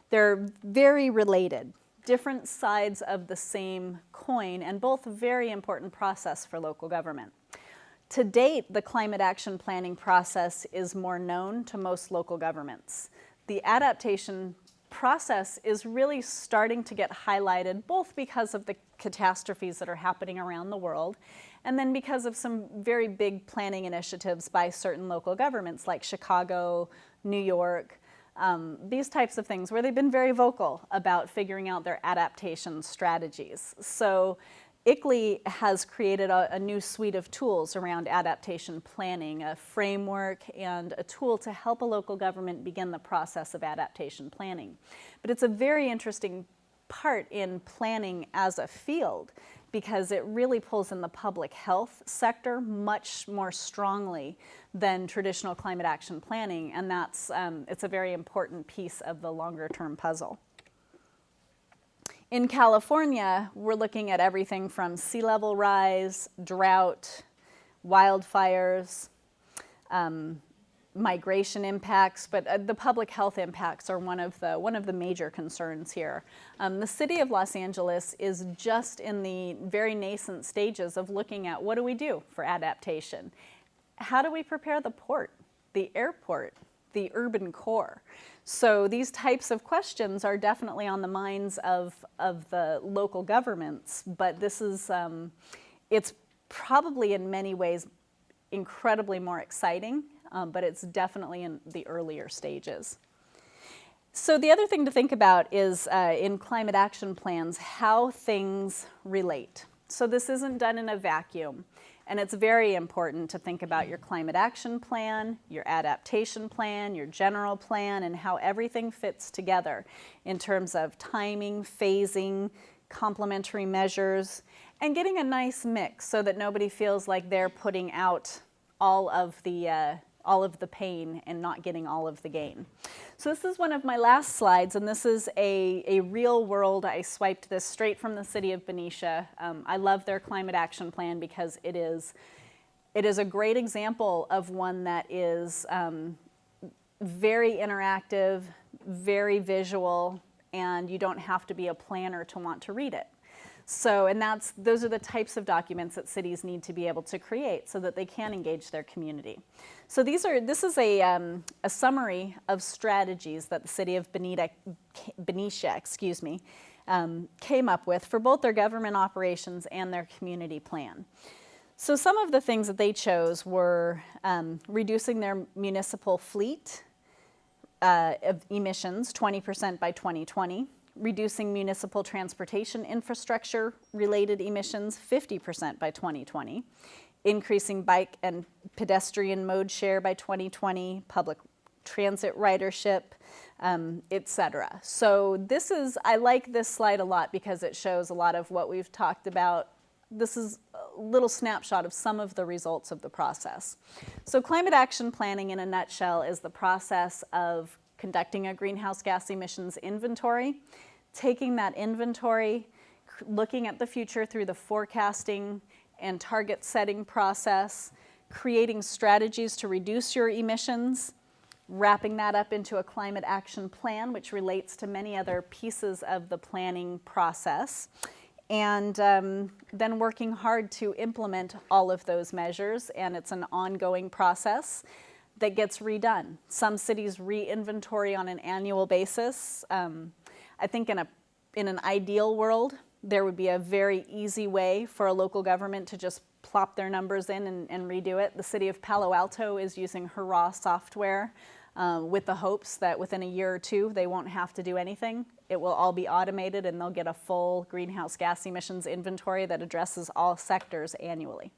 they're very related, different sides of the same coin, and both a very important process for local government. To date, the climate action planning process is more known to most local governments. The adaptation process is really starting to get highlighted, both because of the catastrophes that are happening around the world, and then because of some very big planning initiatives by certain local governments like Chicago, New York, these types of things where they've been very vocal about figuring out their adaptation strategies. So ICLEI has created a new suite of tools around adaptation planning, a framework and a tool to help a local government begin the process of adaptation planning. But it's a very interesting part in planning as a field because it really pulls in the public health sector much more strongly than traditional climate action planning, and it's a very important piece of the longer term puzzle. In California, we're looking at everything from sea level rise, drought, wildfires, migration impacts, but the public health impacts are one of the major concerns here. The city of Los Angeles is just in the very nascent stages of looking at what do we do for adaptation? How do we prepare the port, the airport, the urban core? So these types of questions are definitely on the minds of the local governments, but this is, it's probably in many ways incredibly more exciting but it's definitely in the earlier stages. So the other thing to think about is in climate action plans, how things relate. So this isn't done in a vacuum. And it's very important to think about your climate action plan, your adaptation plan, your general plan, and how everything fits together in terms of timing, phasing, complementary measures, and getting a nice mix so that nobody feels like they're putting out all of the pain and not getting all of the gain. So this is one of my last slides, and this is a real world. I swiped this straight from the city of Benicia. I love their climate action plan because it is a great example of one that is very interactive, very visual, and you don't have to be a planner to want to read it. So, and those are the types of documents that cities need to be able to create so that they can engage their community. So this is a summary of strategies that the city of Benicia, came up with for both their government operations and their community plan. So some of the things that they chose were reducing their municipal fleet of emissions 20% by 2020, reducing municipal transportation infrastructure related emissions 50% by 2020, increasing bike and pedestrian mode share by 2020, public transit ridership, etc. So I like this slide a lot because it shows a lot of what we've talked about. This is a little snapshot of some of the results of the process. So climate action planning in a nutshell is the process of conducting a greenhouse gas emissions inventory, taking that inventory, looking at the future through the forecasting and target setting process, creating strategies to reduce your emissions, wrapping that up into a climate action plan, which relates to many other pieces of the planning process, and then working hard to implement all of those measures, and it's an ongoing process that gets redone. Some cities re-inventory on an annual basis. I think in an ideal world, there would be a very easy way for a local government to just plop their numbers in and redo it. The city of Palo Alto is using Hurrah software with the hopes that within a year or two, they won't have to do anything. It will all be automated and they'll get a full greenhouse gas emissions inventory that addresses all sectors annually.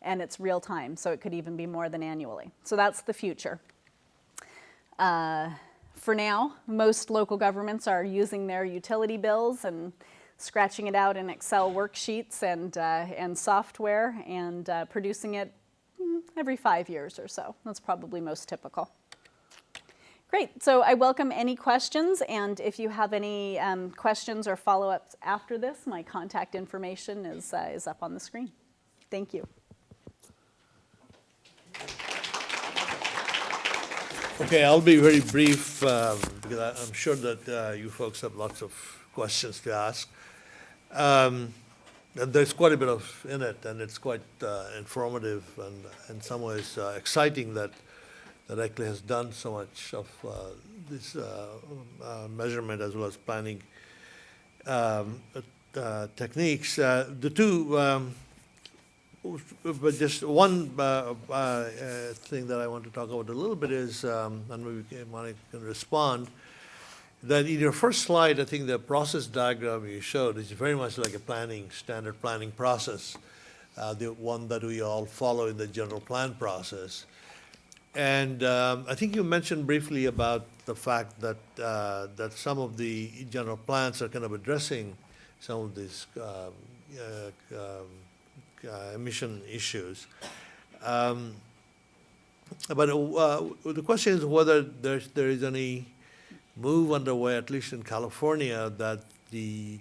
And it's real time, so it could even be more than annually. So that's the future. For now, most local governments are using their utility bills and scratching it out in Excel worksheets and software and producing it every 5 years or so. That's probably most typical. Great, so I welcome any questions, and if you have any questions or follow-ups after this, my contact information is up on the screen. Thank you. Okay, I'll be very brief because I'm sure that you folks have lots of questions to ask. And there's quite a bit in it, and it's quite informative and in some ways exciting that ICLEI has done so much of this measurement as well as planning techniques. The two, but just one thing that I want to talk about a little bit is, and maybe Monica can respond, that in your first slide, I think the process diagram you showed is very much like a standard planning process, the one that we all follow in the general plan process. And I think you mentioned briefly about the fact that that some of the general plans are kind of addressing some of these emission issues. But the question is whether there is any move underway, at least in California, that these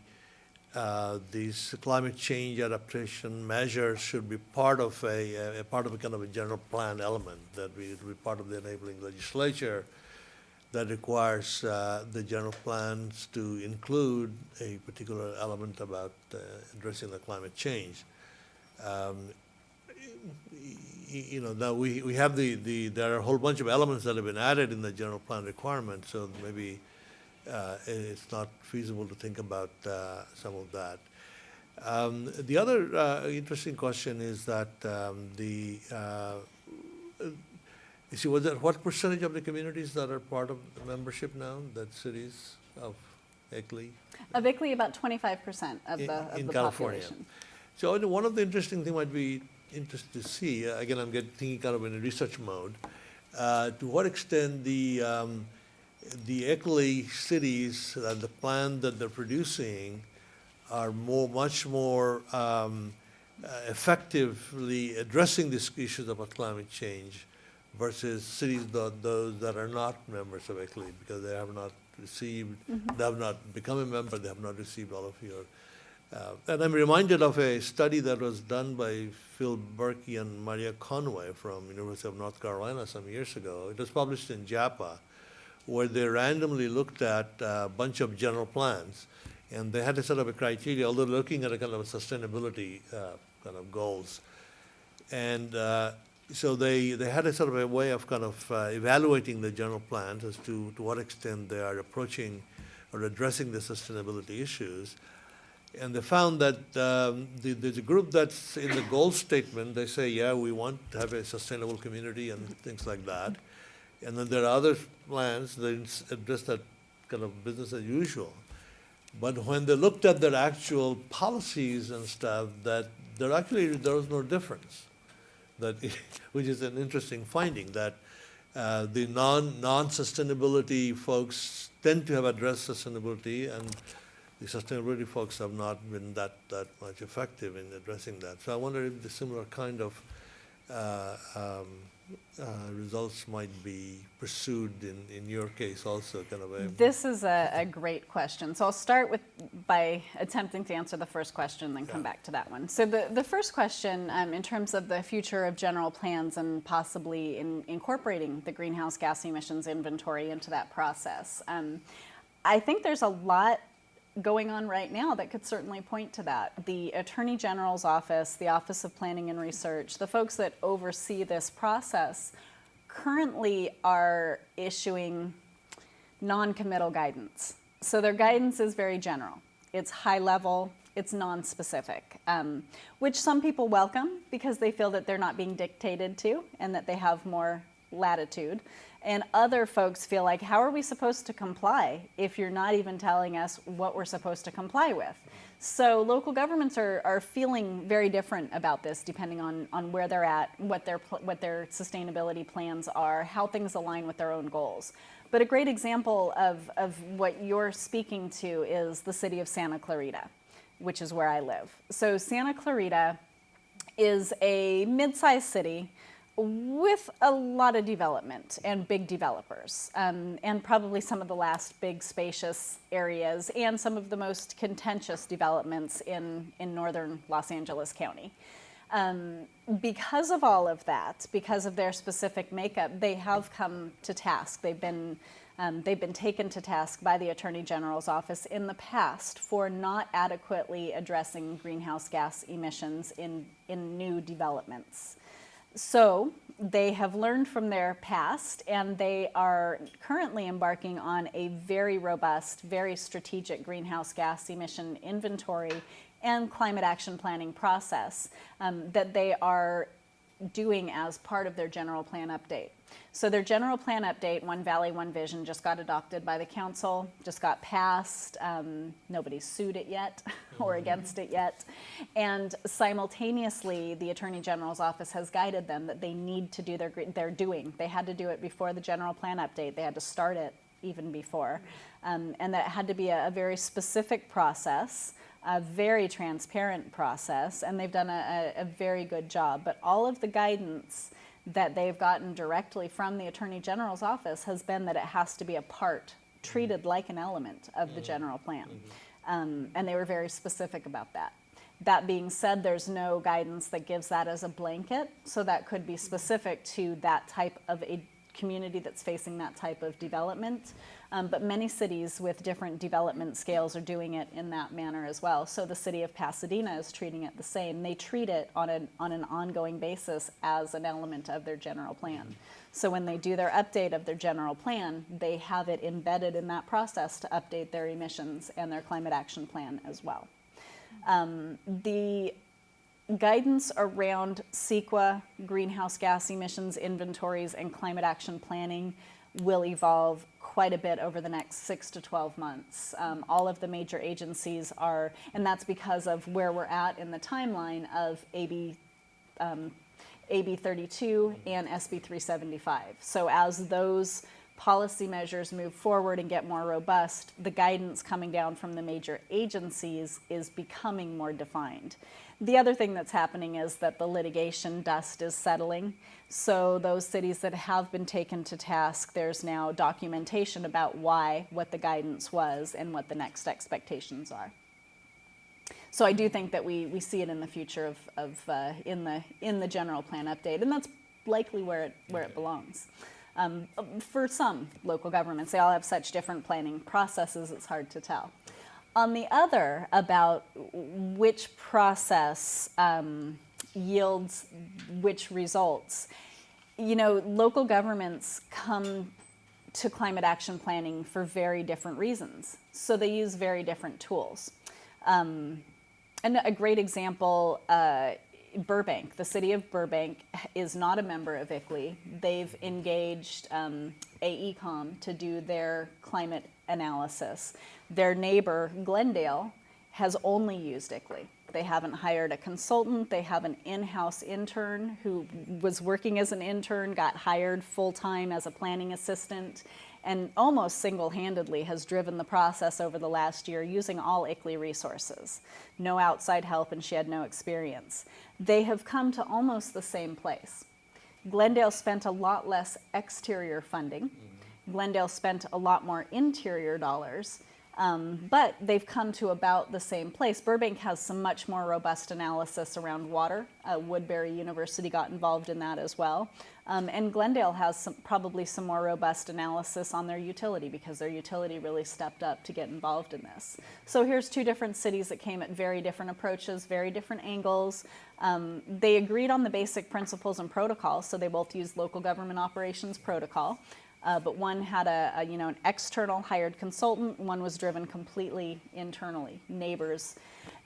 climate change adaptation measures should be part of a kind of a general plan element, that we be part of the enabling legislature that requires the general plans to include a particular element about addressing the climate change. You know, now we have there are a whole bunch of elements that have been added in the general plan requirement, so maybe it's not feasible to think about some of that. The other interesting question is that You see, what percentage of the communities that are part of the membership now, that cities of ICLEI? Of ICLEI, about 25% of in the California. population. So one of the interesting things might be interesting to see, again, I'm thinking kind of in a research mode, to what extent the ICLEI cities, the plan that they're producing are much more effectively addressing these issues about climate change versus cities those that are not members of ICLEI because they have not received, they have not become a member, they have not received all of your. And I'm reminded of a study that was done by Phil Berkey and Maria Conway from University of North Carolina some years ago. It was published in JAPA, where they randomly looked at a bunch of general plans, and they had a sort of a criteria, although looking at a kind of sustainability kind of goals. And so they had a sort of a way of kind of evaluating the general plans as to what extent they are approaching or addressing the sustainability issues. And they found that there's a group that's in the goal statement, they say, yeah, we want to have a sustainable community and things like that. And then there are other plans that address that kind of business as usual. But when they looked at their actual policies and stuff, that there was no difference. Which is an interesting finding, that the non-sustainability folks tend to have addressed sustainability, and the sustainability folks have not been that much effective in addressing that. So I wonder if the similar kind of results might be pursued in your case also, kind of a... This is a great question. So I'll start by attempting to answer the first question, then come back to that one. So the first question, in terms of the future of general plans and possibly incorporating the greenhouse gas emissions inventory into that process, I think there's a lot going on right now that could certainly point to that. The Attorney General's office, the Office of Planning and Research, the folks that oversee this process currently are issuing non-committal guidance. So their guidance is very general. It's high level, it's non-specific, which some people welcome because they feel that they're not being dictated to and that they have more latitude. And other folks feel like, how are we supposed to comply if you're not even telling us what we're supposed to comply with? So local governments are feeling very different about this depending on where they're at, what their sustainability plans are, how things align with their own goals. But a great example of what you're speaking to is the city of Santa Clarita, which is where I live. So Santa Clarita is a mid-sized city with a lot of development and big developers, and probably some of the last big spacious areas and some of the most contentious developments in northern Los Angeles County. Because of all of that, because of their specific makeup, they have come to task. They've been taken to task by the Attorney General's office in the past for not adequately addressing greenhouse gas emissions in new developments. So they have learned from their past, and they are currently embarking on a very robust, very strategic greenhouse gas emission inventory and climate action planning process that they are doing as part of their general plan update. So their general plan update, One Valley, One Vision, just got adopted by the council, just got passed. Nobody's sued it yet or against it yet. And simultaneously, the Attorney General's office has guided them that they need to do they had to do it before the general plan update. They had to start it even before. And that it had to be a very specific process, a very transparent process, and they've done a very good job. But all of the guidance that they've gotten directly from the Attorney General's office has been that it has to be a part, treated like an element of the general plan. And they were very specific about that. That being said, there's no guidance that gives that as a blanket, so that could be specific to that type of a community that's facing that type of development. But many cities with different development scales are doing it in that manner as well. So the city of Pasadena is treating it the same. They treat it on an ongoing basis as an element of their general plan. So when they do their update of their general plan, they have it embedded in that process to update their emissions and their climate action plan as well. The guidance around CEQA, greenhouse gas emissions inventories, and climate action planning will evolve quite a bit over the next 6 to 12 months. All of the major agencies are, and that's because of where we're at in the timeline of AB 32 and SB 375. So as those policy measures move forward and get more robust, the guidance coming down from the major agencies is becoming more defined. The other thing that's happening is that the litigation dust is settling. So those cities that have been taken to task, there's now documentation about why, what the guidance was, and what the next expectations are. So I do think that we see it in the future in the general plan update, and that's likely where it belongs. For some local governments, they all have such different planning processes, it's hard to tell. On the other, about which process yields which results, you know, local governments come to climate action planning for very different reasons. So they use very different tools. And a great example, Burbank, the city of Burbank is not a member of ICLEI. They've engaged AECOM to do their climate analysis. Their neighbor, Glendale, has only used ICLEI. They haven't hired a consultant. They have an in-house intern who was working as an intern, got hired full-time as a planning assistant, and almost single-handedly has driven the process over the last year using all ICLEI resources. No outside help, and she had no experience. They have come to almost the same place. Glendale spent a lot less exterior funding. Glendale spent a lot more interior dollars, but they've come to about the same place. Burbank has some much more robust analysis around water. Woodbury University got involved in that as well. And Glendale has probably some more robust analysis on their utility because their utility really stepped up to get involved in this. So here's two different cities that came at very different approaches, very different angles. They agreed on the basic principles and protocols, so they both used local government operations protocol. But one had an external hired consultant, one was driven completely internally, neighbors.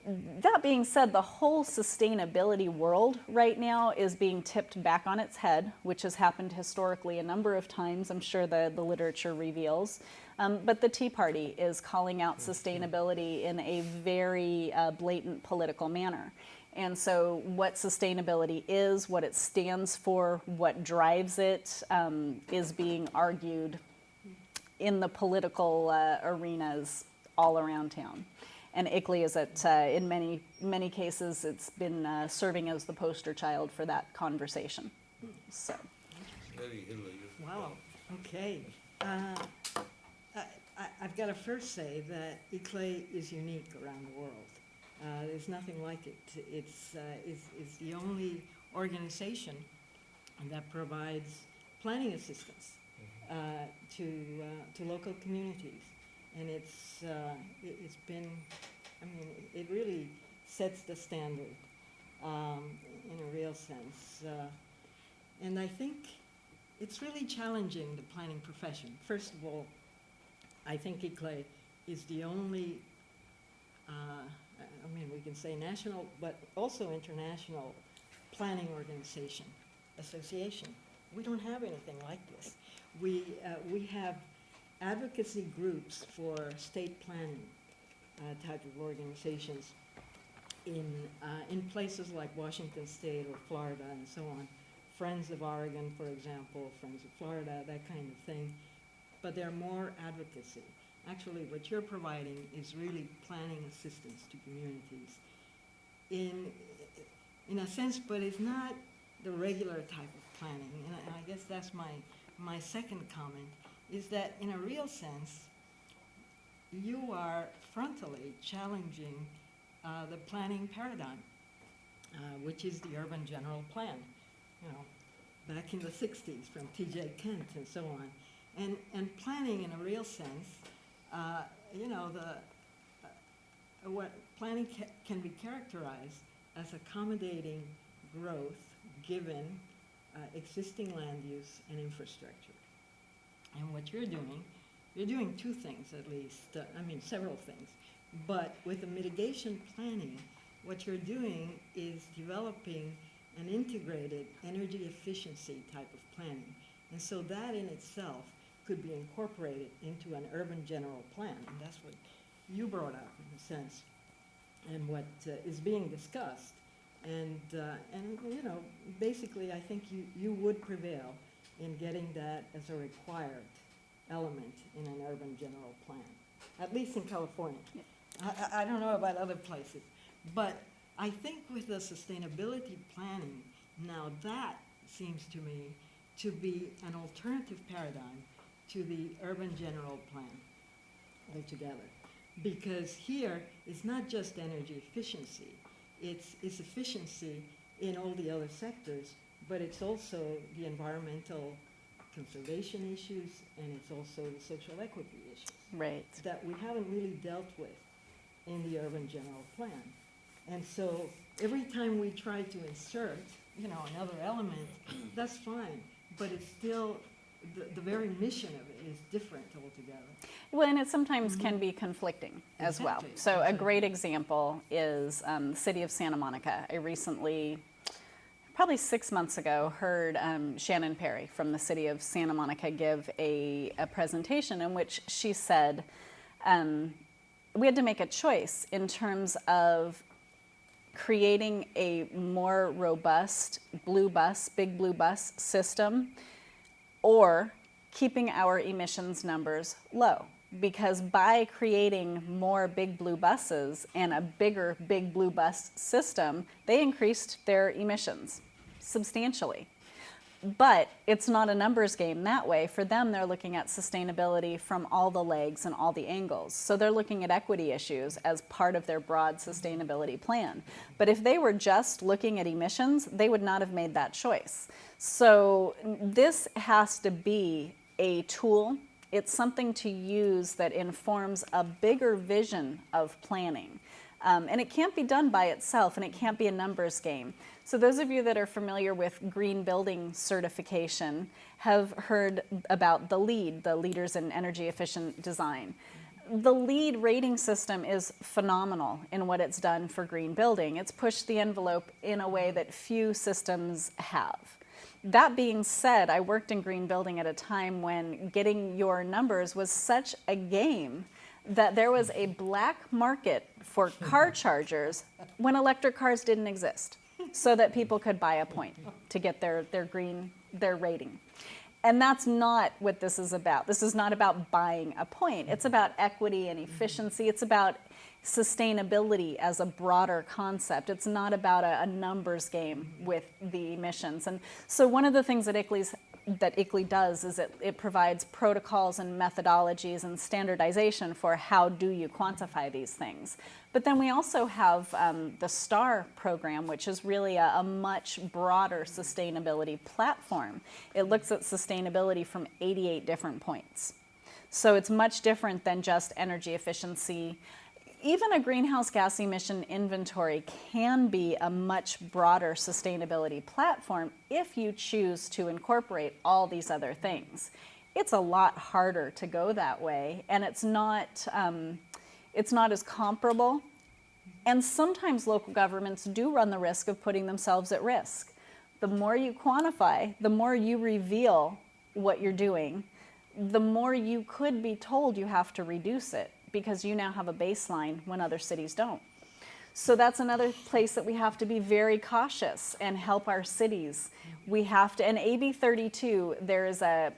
That being said, the whole sustainability world right now is being tipped back on its head, which has happened historically a number of times, I'm sure the literature reveals. But the Tea Party is calling out sustainability in a very blatant political manner. And so what sustainability is, what it stands for, what drives it, is being argued in the political arenas all around town. And ICLEI is in many cases, it's been serving as the poster child for that conversation. So. Wow, okay. I've got to first say that ICLEI is unique around the world. There's nothing like it. It's the only organization that provides planning assistance to local communities, and it's been, I mean, it really sets the standard in a real sense, and I think it's really challenging the planning profession. First of all, I think ICLEI is the only I mean, we can say national, but also international planning organization, association. We don't have anything like this. We have advocacy groups for state planning type of organizations in places like Washington State or Florida and so on. Friends of Oregon, for example, Friends of Florida, that kind of thing. But they're more advocacy. Actually, what you're providing is really planning assistance to communities in a sense, but it's not the regular type of planning. And I guess that's my second comment, is that in a real sense, you are frontally challenging the planning paradigm, which is the urban general plan, you know, back in the 60s from T.J. Kent and so on. And planning in a real sense, you know, what planning can be characterized as accommodating growth given existing land use and infrastructure. And what you're doing two things at least, I mean several things, but with the mitigation planning, what you're doing is developing an integrated energy efficiency type of planning. And so that in itself could be incorporated into an urban general plan. And that's what you brought up in a sense, and what is being discussed. And you know, basically I think you would prevail in getting that as a required element in an urban general plan, at least in California. I don't know about other places, but I think with the sustainability planning, now that seems to me to be an alternative paradigm to the urban general plan altogether. Because here it's not just energy efficiency, it's efficiency in all the other sectors, but it's also the environmental conservation issues, and it's also the social equity issues. Right. That we haven't really dealt with in the urban general plan. And so every time we try to insert, you know, another element, that's fine, but it's still, the very mission of it is different altogether. Well, and it sometimes can be conflicting as well. Exactly. So a great example is the city of Santa Monica. I recently, probably 6 months ago, heard Shannon Perry from the city of Santa Monica give a presentation in which she said we had to make a choice in terms of creating a more robust big blue bus system, or keeping our emissions numbers low. Because by creating more big blue buses and a bigger big blue bus system, they increased their emissions substantially. But it's not a numbers game that way. For them, they're looking at sustainability from all the legs and all the angles. So they're looking at equity issues as part of their broad sustainability plan. But if they were just looking at emissions, they would not have made that choice. So this has to be a tool. It's something to use that informs a bigger vision of planning. And it can't be done by itself, and it can't be a numbers game. So those of you that are familiar with green building certification have heard about the LEED, the Leaders in Energy Efficient Design. The LEED rating system is phenomenal in what it's done for green building. It's pushed the envelope in a way that few systems have. That being said, I worked in green building at a time when getting your numbers was such a game that there was a black market for car chargers when electric cars didn't exist, so that people could buy a point to get their rating. And that's not what this is about. This is not about buying a point. It's about equity and efficiency. It's about sustainability as a broader concept. It's not about a numbers game with the emissions. And so one of the things that ICLEI does is it provides protocols and methodologies and standardization for how do you quantify these things. But then we also have the STAR program, which is really a much broader sustainability platform. It looks at sustainability from 88 different points. So it's much different than just energy efficiency. Even a greenhouse gas emission inventory can be a much broader sustainability platform if you choose to incorporate all these other things. It's a lot harder to go that way, and it's not as comparable. And sometimes local governments do run the risk of putting themselves at risk. The more you quantify, the more you reveal what you're doing, the more you could be told you have to reduce it, because you now have a baseline when other cities don't. So that's another place that we have to be very cautious and help our cities. We have to, and AB 32, there's a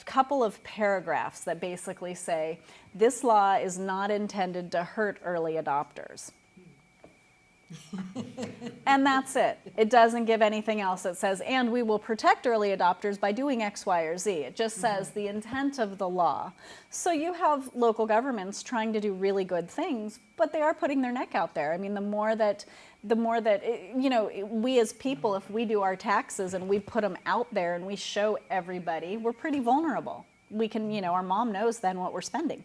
couple of paragraphs that basically say, this law is not intended to hurt early adopters. And that's it. It doesn't give anything else. It says, and we will protect early adopters by doing X, Y, or Z. It just says the intent of the law. So you have local governments trying to do really good things, but they are putting their neck out there. I mean, the more that, you know, we as people, if we do our taxes and we put them out there and we show everybody, we're pretty vulnerable. We can, you know, our mom knows then what we're spending.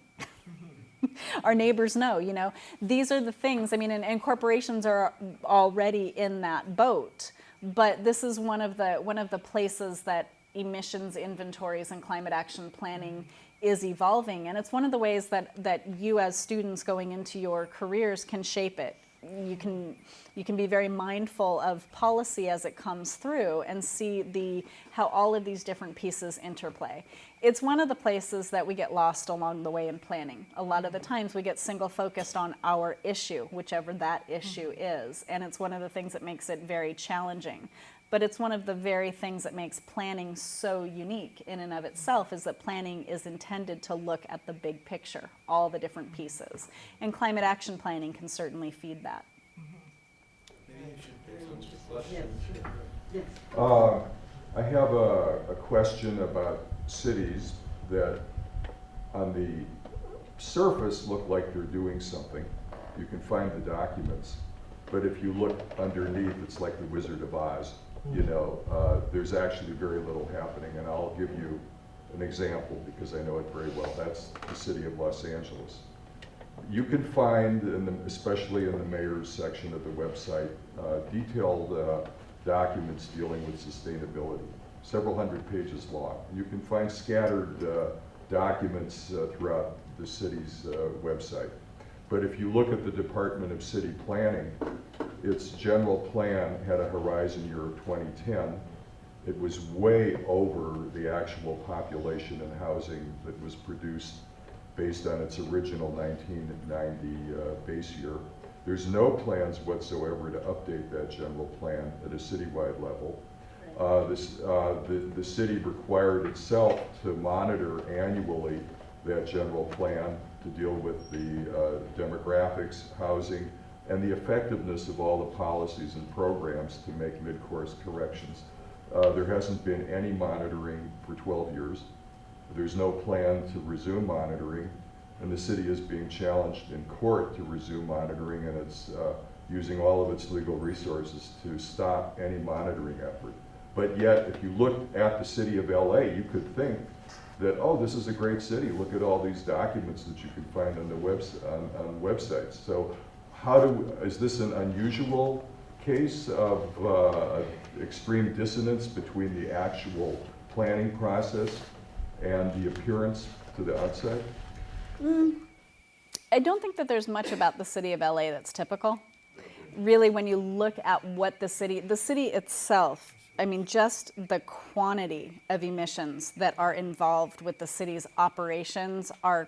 Our neighbors know, you know. These are the things, I mean, and corporations are already in that boat. But this is one of the places that emissions inventories and climate action planning is evolving. And it's one of the ways that you as students going into your careers can shape it. you can be very mindful of policy as it comes through and see how all of these different pieces interplay. It's one of the places that we get lost along the way in planning. A lot of the times we get single focused on our issue, whichever that issue is, and it's one of the things that makes it very challenging. But it's one of the very things that makes planning so unique in and of itself, is that planning is intended to look at the big picture, all the different pieces. And climate action planning can certainly feed that. Maybe you should take some questions. Yes. I have a question about cities that on the surface look like they're doing something. You can find the documents, but if you look underneath, it's like the Wizard of Oz. You know, there's actually very little happening, and I'll give you an example because I know it very well. That's the city of Los Angeles. You can find, especially in the mayor's section of the website, detailed documents dealing with sustainability, several hundred pages long. You can find scattered documents throughout the city's website. But if you look at the Department of City Planning, its general plan had a horizon year of 2010. It was way over the actual population and housing that was produced based on its original 1990 base year. There's no plans whatsoever to update that general plan at a citywide level. The city required itself to monitor annually that general plan to deal with the demographics, housing, and the effectiveness of all the policies and programs to make mid-course corrections. There hasn't been any monitoring for 12 years. There's no plan to resume monitoring, and the city is being challenged in court to resume monitoring, and it's using all of its legal resources to stop any monitoring effort. But yet, if you look at the city of LA, you could think that, oh, this is a great city. Look at all these documents that you can find on the on websites. So is this an unusual case of extreme dissonance between the actual planning process and the appearance to the outside? I don't think that there's much about the city of LA that's typical. Really, when you look at what the city itself, I mean, just the quantity of emissions that are involved with the city's operations are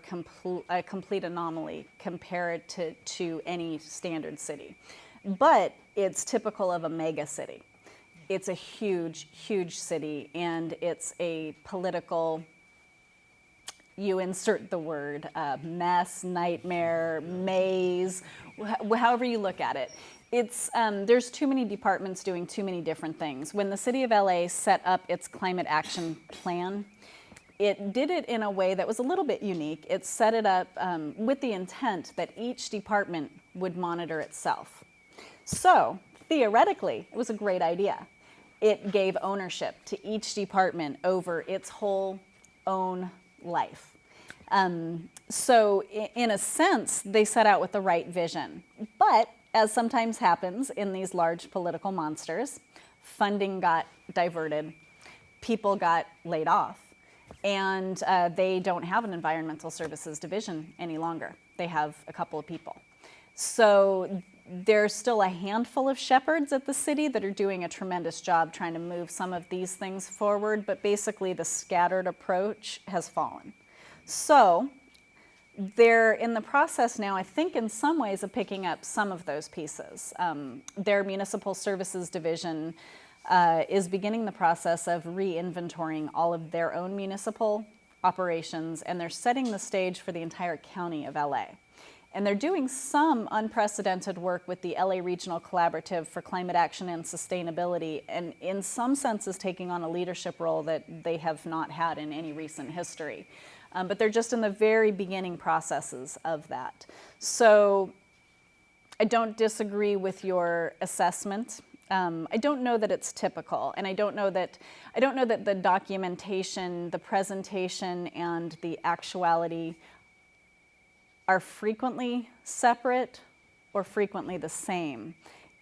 a complete anomaly compared to any standard city. But it's typical of a mega city. It's a huge, huge city, and it's a political, you insert the word, mess, nightmare, maze, however you look at it. There's too many departments doing too many different things. When the city of LA set up its climate action plan, it did it in a way that was a little bit unique. It set it up with the intent that each department would monitor itself. So theoretically, it was a great idea. It gave ownership to each department over its whole own life. So in a sense, they set out with the right vision. But as sometimes happens in these large political monsters, funding got diverted, people got laid off, and they don't have an environmental services division any longer. They have a couple of people. So there's still a handful of shepherds at the city that are doing a tremendous job trying to move some of these things forward, but basically the scattered approach has fallen. So they're in the process now, I think, in some ways of picking up some of those pieces. Their municipal services division is beginning the process of re-inventorying all of their own municipal operations, and they're setting the stage for the entire county of LA. And they're doing some unprecedented work with the LA Regional Collaborative for Climate Action and Sustainability, and in some senses taking on a leadership role that they have not had in any recent history. But they're just in the very beginning processes of that. So I don't disagree with your assessment. I don't know that it's typical, and I don't know that the documentation, the presentation, and the actuality are frequently separate or frequently the same.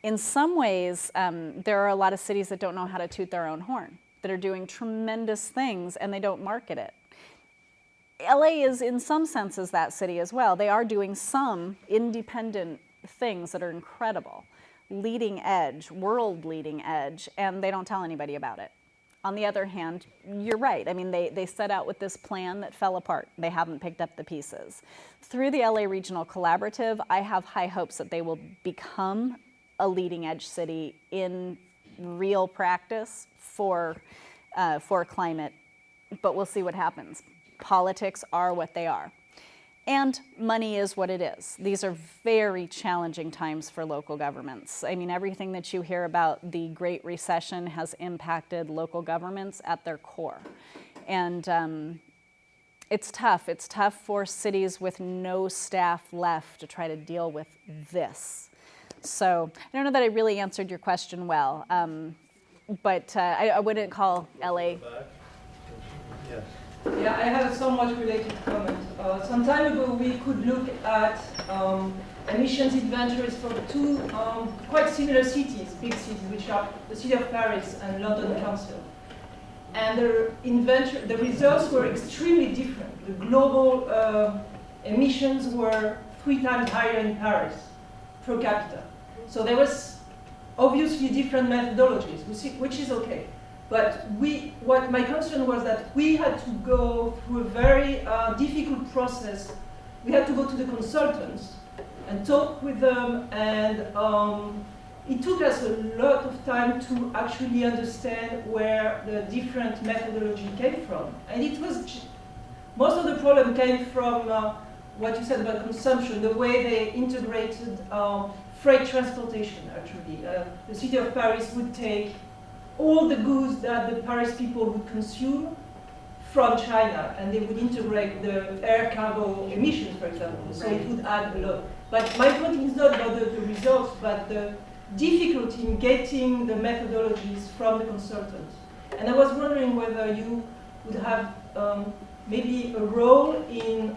In some ways, there are a lot of cities that don't know how to toot their own horn, that are doing tremendous things and they don't market it. LA is in some senses that city as well. They are doing some independent things that are incredible, leading edge, world leading edge, and they don't tell anybody about it. On the other hand, you're right. I mean, they set out with this plan that fell apart. They haven't picked up the pieces. Through the LA Regional Collaborative, I have high hopes that they will become a leading edge city in real practice for climate, but we'll see what happens. Politics are what they are. And money is what it is. These are very challenging times for local governments. I mean, everything that you hear about the Great Recession has impacted local governments at their core. And it's tough. It's tough for cities with no staff left to try to deal with this. So I don't know that I really answered your question well, but I wouldn't call LA. Yes. Yeah, I have a somewhat related comment. Some time ago, we could look at emissions inventories for two quite similar cities, big cities, which are the City of Paris and London Council. And the results were extremely different. The global emissions were 3 times higher in Paris per capita. So there was obviously different methodologies, which is okay. But what my concern was that we had to go through a very difficult process. We had to go to the consultants and talk with them, and it took us a lot of time to actually understand where the different methodology came from. And it was, most of the problem came from what you said about consumption, the way they integrated freight transportation, actually. The City of Paris would take all the goods that the Paris people would consume from China, and they would integrate the air cargo emissions, for example, so it would add a lot. But my point is not about the results, but the difficulty in getting the methodologies from the consultants. And I was wondering whether you would have maybe a role in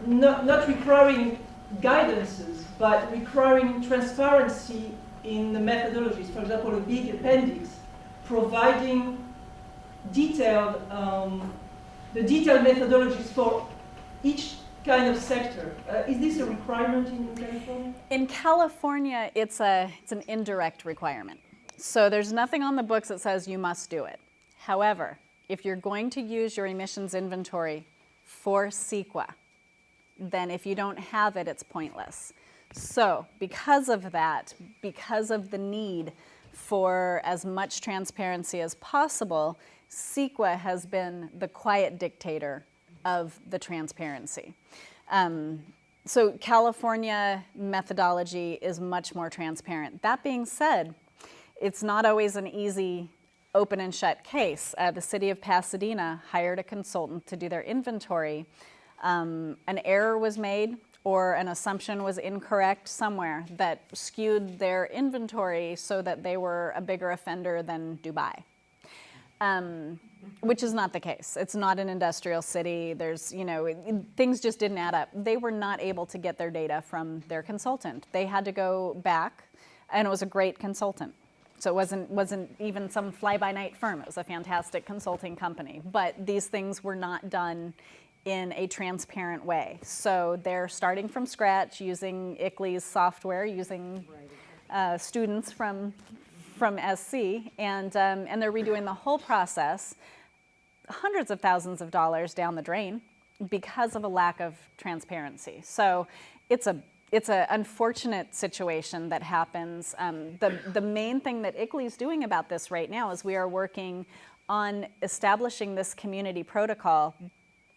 not requiring guidances, but requiring transparency in the methodologies. For example, a big appendix providing detailed, the detailed methodologies for each kind of sector. Is this a requirement in California? In California, it's an indirect requirement. So there's nothing on the books that says you must do it. However, if you're going to use your emissions inventory for CEQA, then if you don't have it, it's pointless. So because of that, because of the need for as much transparency as possible, CEQA has been the quiet dictator of the transparency. So California methodology is much more transparent. That being said, it's not always an easy open and shut case. The city of Pasadena hired a consultant to do their inventory. An error was made, or an assumption was incorrect somewhere that skewed their inventory so that they were a bigger offender than Dubai, which is not the case. It's not an industrial city. There's, things just didn't add up. They were not able to get their data from their consultant. They had to go back, and it was a great consultant. So it wasn't even some fly-by-night firm. It was a fantastic consulting company. But these things were not done in a transparent way. So they're starting from scratch using ICLEI's software, using students from SC, and they're redoing the whole process, hundreds of thousands of dollars down the drain because of a lack of transparency. So it's an unfortunate situation that happens. The main thing that ICLEI is doing about this right now is we are working on establishing this community protocol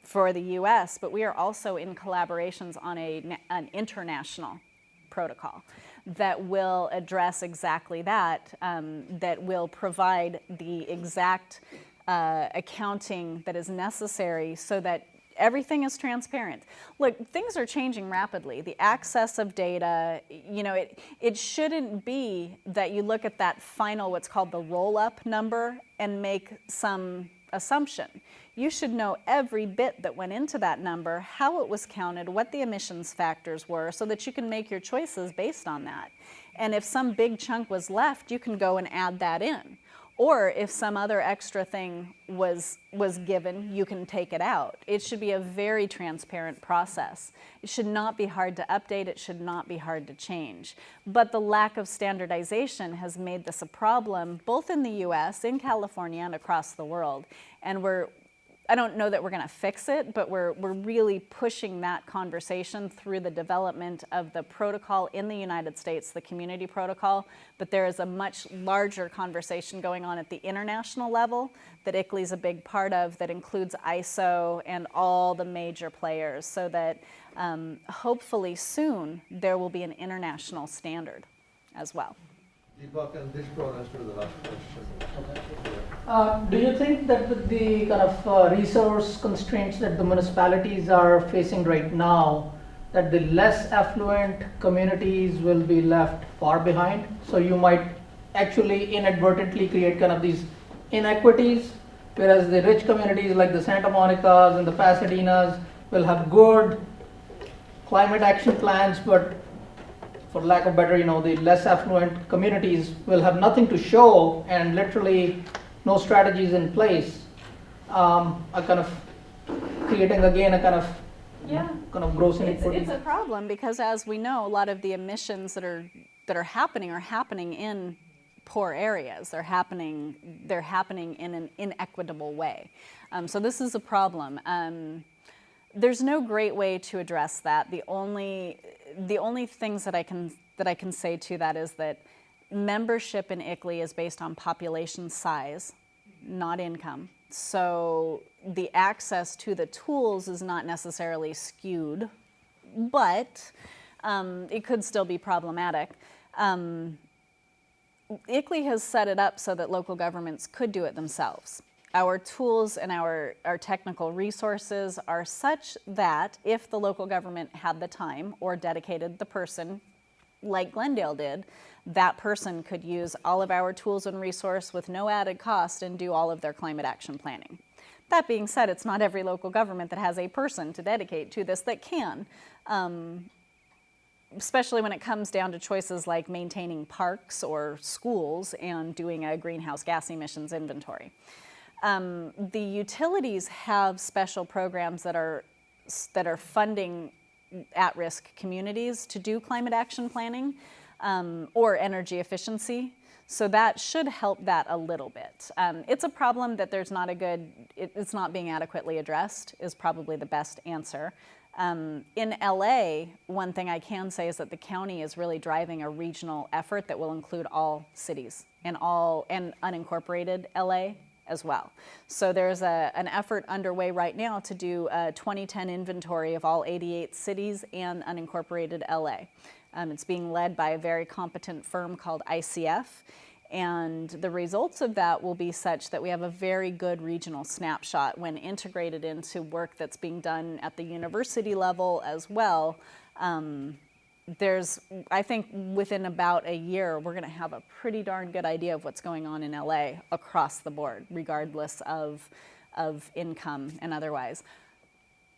for the US, but we are also in collaborations on an international protocol that will address exactly that, that will provide the exact accounting that is necessary so that everything is transparent. Look, things are changing rapidly. The access of data, it shouldn't be that you look at that final, what's called the roll-up number, and make some assumption. You should know every bit that went into that number, how it was counted, what the emissions factors were, so that you can make your choices based on that. And if some big chunk was left, you can go and add that in. Or if some other extra thing was given, you can take it out. It should be a very transparent process. It should not be hard to update. It should not be hard to change. But the lack of standardization has made this a problem, both in the US, in California, and across the world. And I don't know that we're going to fix it, but we're really pushing that conversation through the development of the protocol in the United States, the community protocol. But there is a much larger conversation going on at the international level that ICLEI is a big part of, that includes ISO and all the major players, so that hopefully soon there will be an international standard as well. Deepak, and this brought us to the last question. Do you think that with the kind of resource constraints that the municipalities are facing right now, that the less affluent communities will be left far behind? So you might actually inadvertently create kind of these inequities, whereas the rich communities like the Santa Monicas and the Pasadenas will have good climate action plans, but for lack of better, the less affluent communities will have nothing to show and literally no strategies in place, are kind of creating again a kind of gross inequity. It's a problem because, as we know, a lot of the emissions that are happening in poor areas. They're happening in an inequitable way. So this is a problem. There's no great way to address that. The only things that I can say to that is that membership in ICLEI is based on population size, not income. So the access to the tools is not necessarily skewed, but it could still be problematic. ICLEI has set it up so that local governments could do it themselves. Our tools and our technical resources are such that if the local government had the time or dedicated the person, like Glendale did, that person could use all of our tools and resource with no added cost and do all of their climate action planning. That being said, it's not every local government that has a person to dedicate to this that can, especially when it comes down to choices like maintaining parks or schools and doing a greenhouse gas emissions inventory. The utilities have special programs that are funding at-risk communities to do climate action planning or energy efficiency. So that should help that a little bit. It's a problem that there's not it's not being adequately addressed is probably the best answer. In LA, one thing I can say is that the county is really driving a regional effort that will include all cities and unincorporated LA as well. So there's an effort underway right now to do a 2010 inventory of all 88 cities and unincorporated LA. It's being led by a very competent firm called ICF, and the results of that will be such that we have a very good regional snapshot when integrated into work that's being done at the university level as well. I think within about a year, we're going to have a pretty darn good idea of what's going on in LA across the board, regardless of income and otherwise.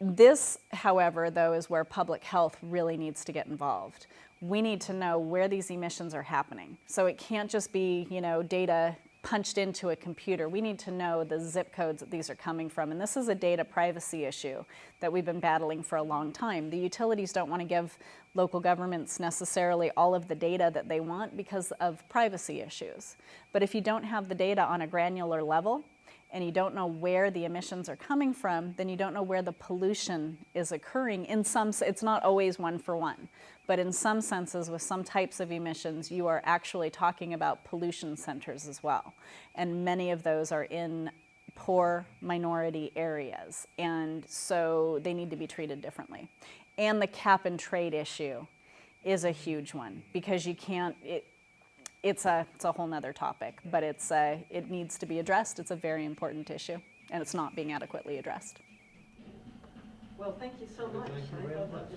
This, however, though, is where public health really needs to get involved. We need to know where these emissions are happening. So it can't just be, data punched into a computer. We need to know the zip codes that these are coming from. And this is a data privacy issue that we've been battling for a long time. The utilities don't want to give local governments necessarily all of the data that they want because of privacy issues. But if you don't have the data on a granular level, and you don't know where the emissions are coming from, then you don't know where the pollution is occurring. It's not always one for one, but in some senses with some types of emissions, you are actually talking about pollution centers as well. And many of those are in poor minority areas, and so they need to be treated differently. And the cap and trade issue is a huge one because you can't, it's a whole nother topic, but it needs to be addressed. It's a very important issue, and it's not being adequately addressed. Well, thank you so much. Thank you very much.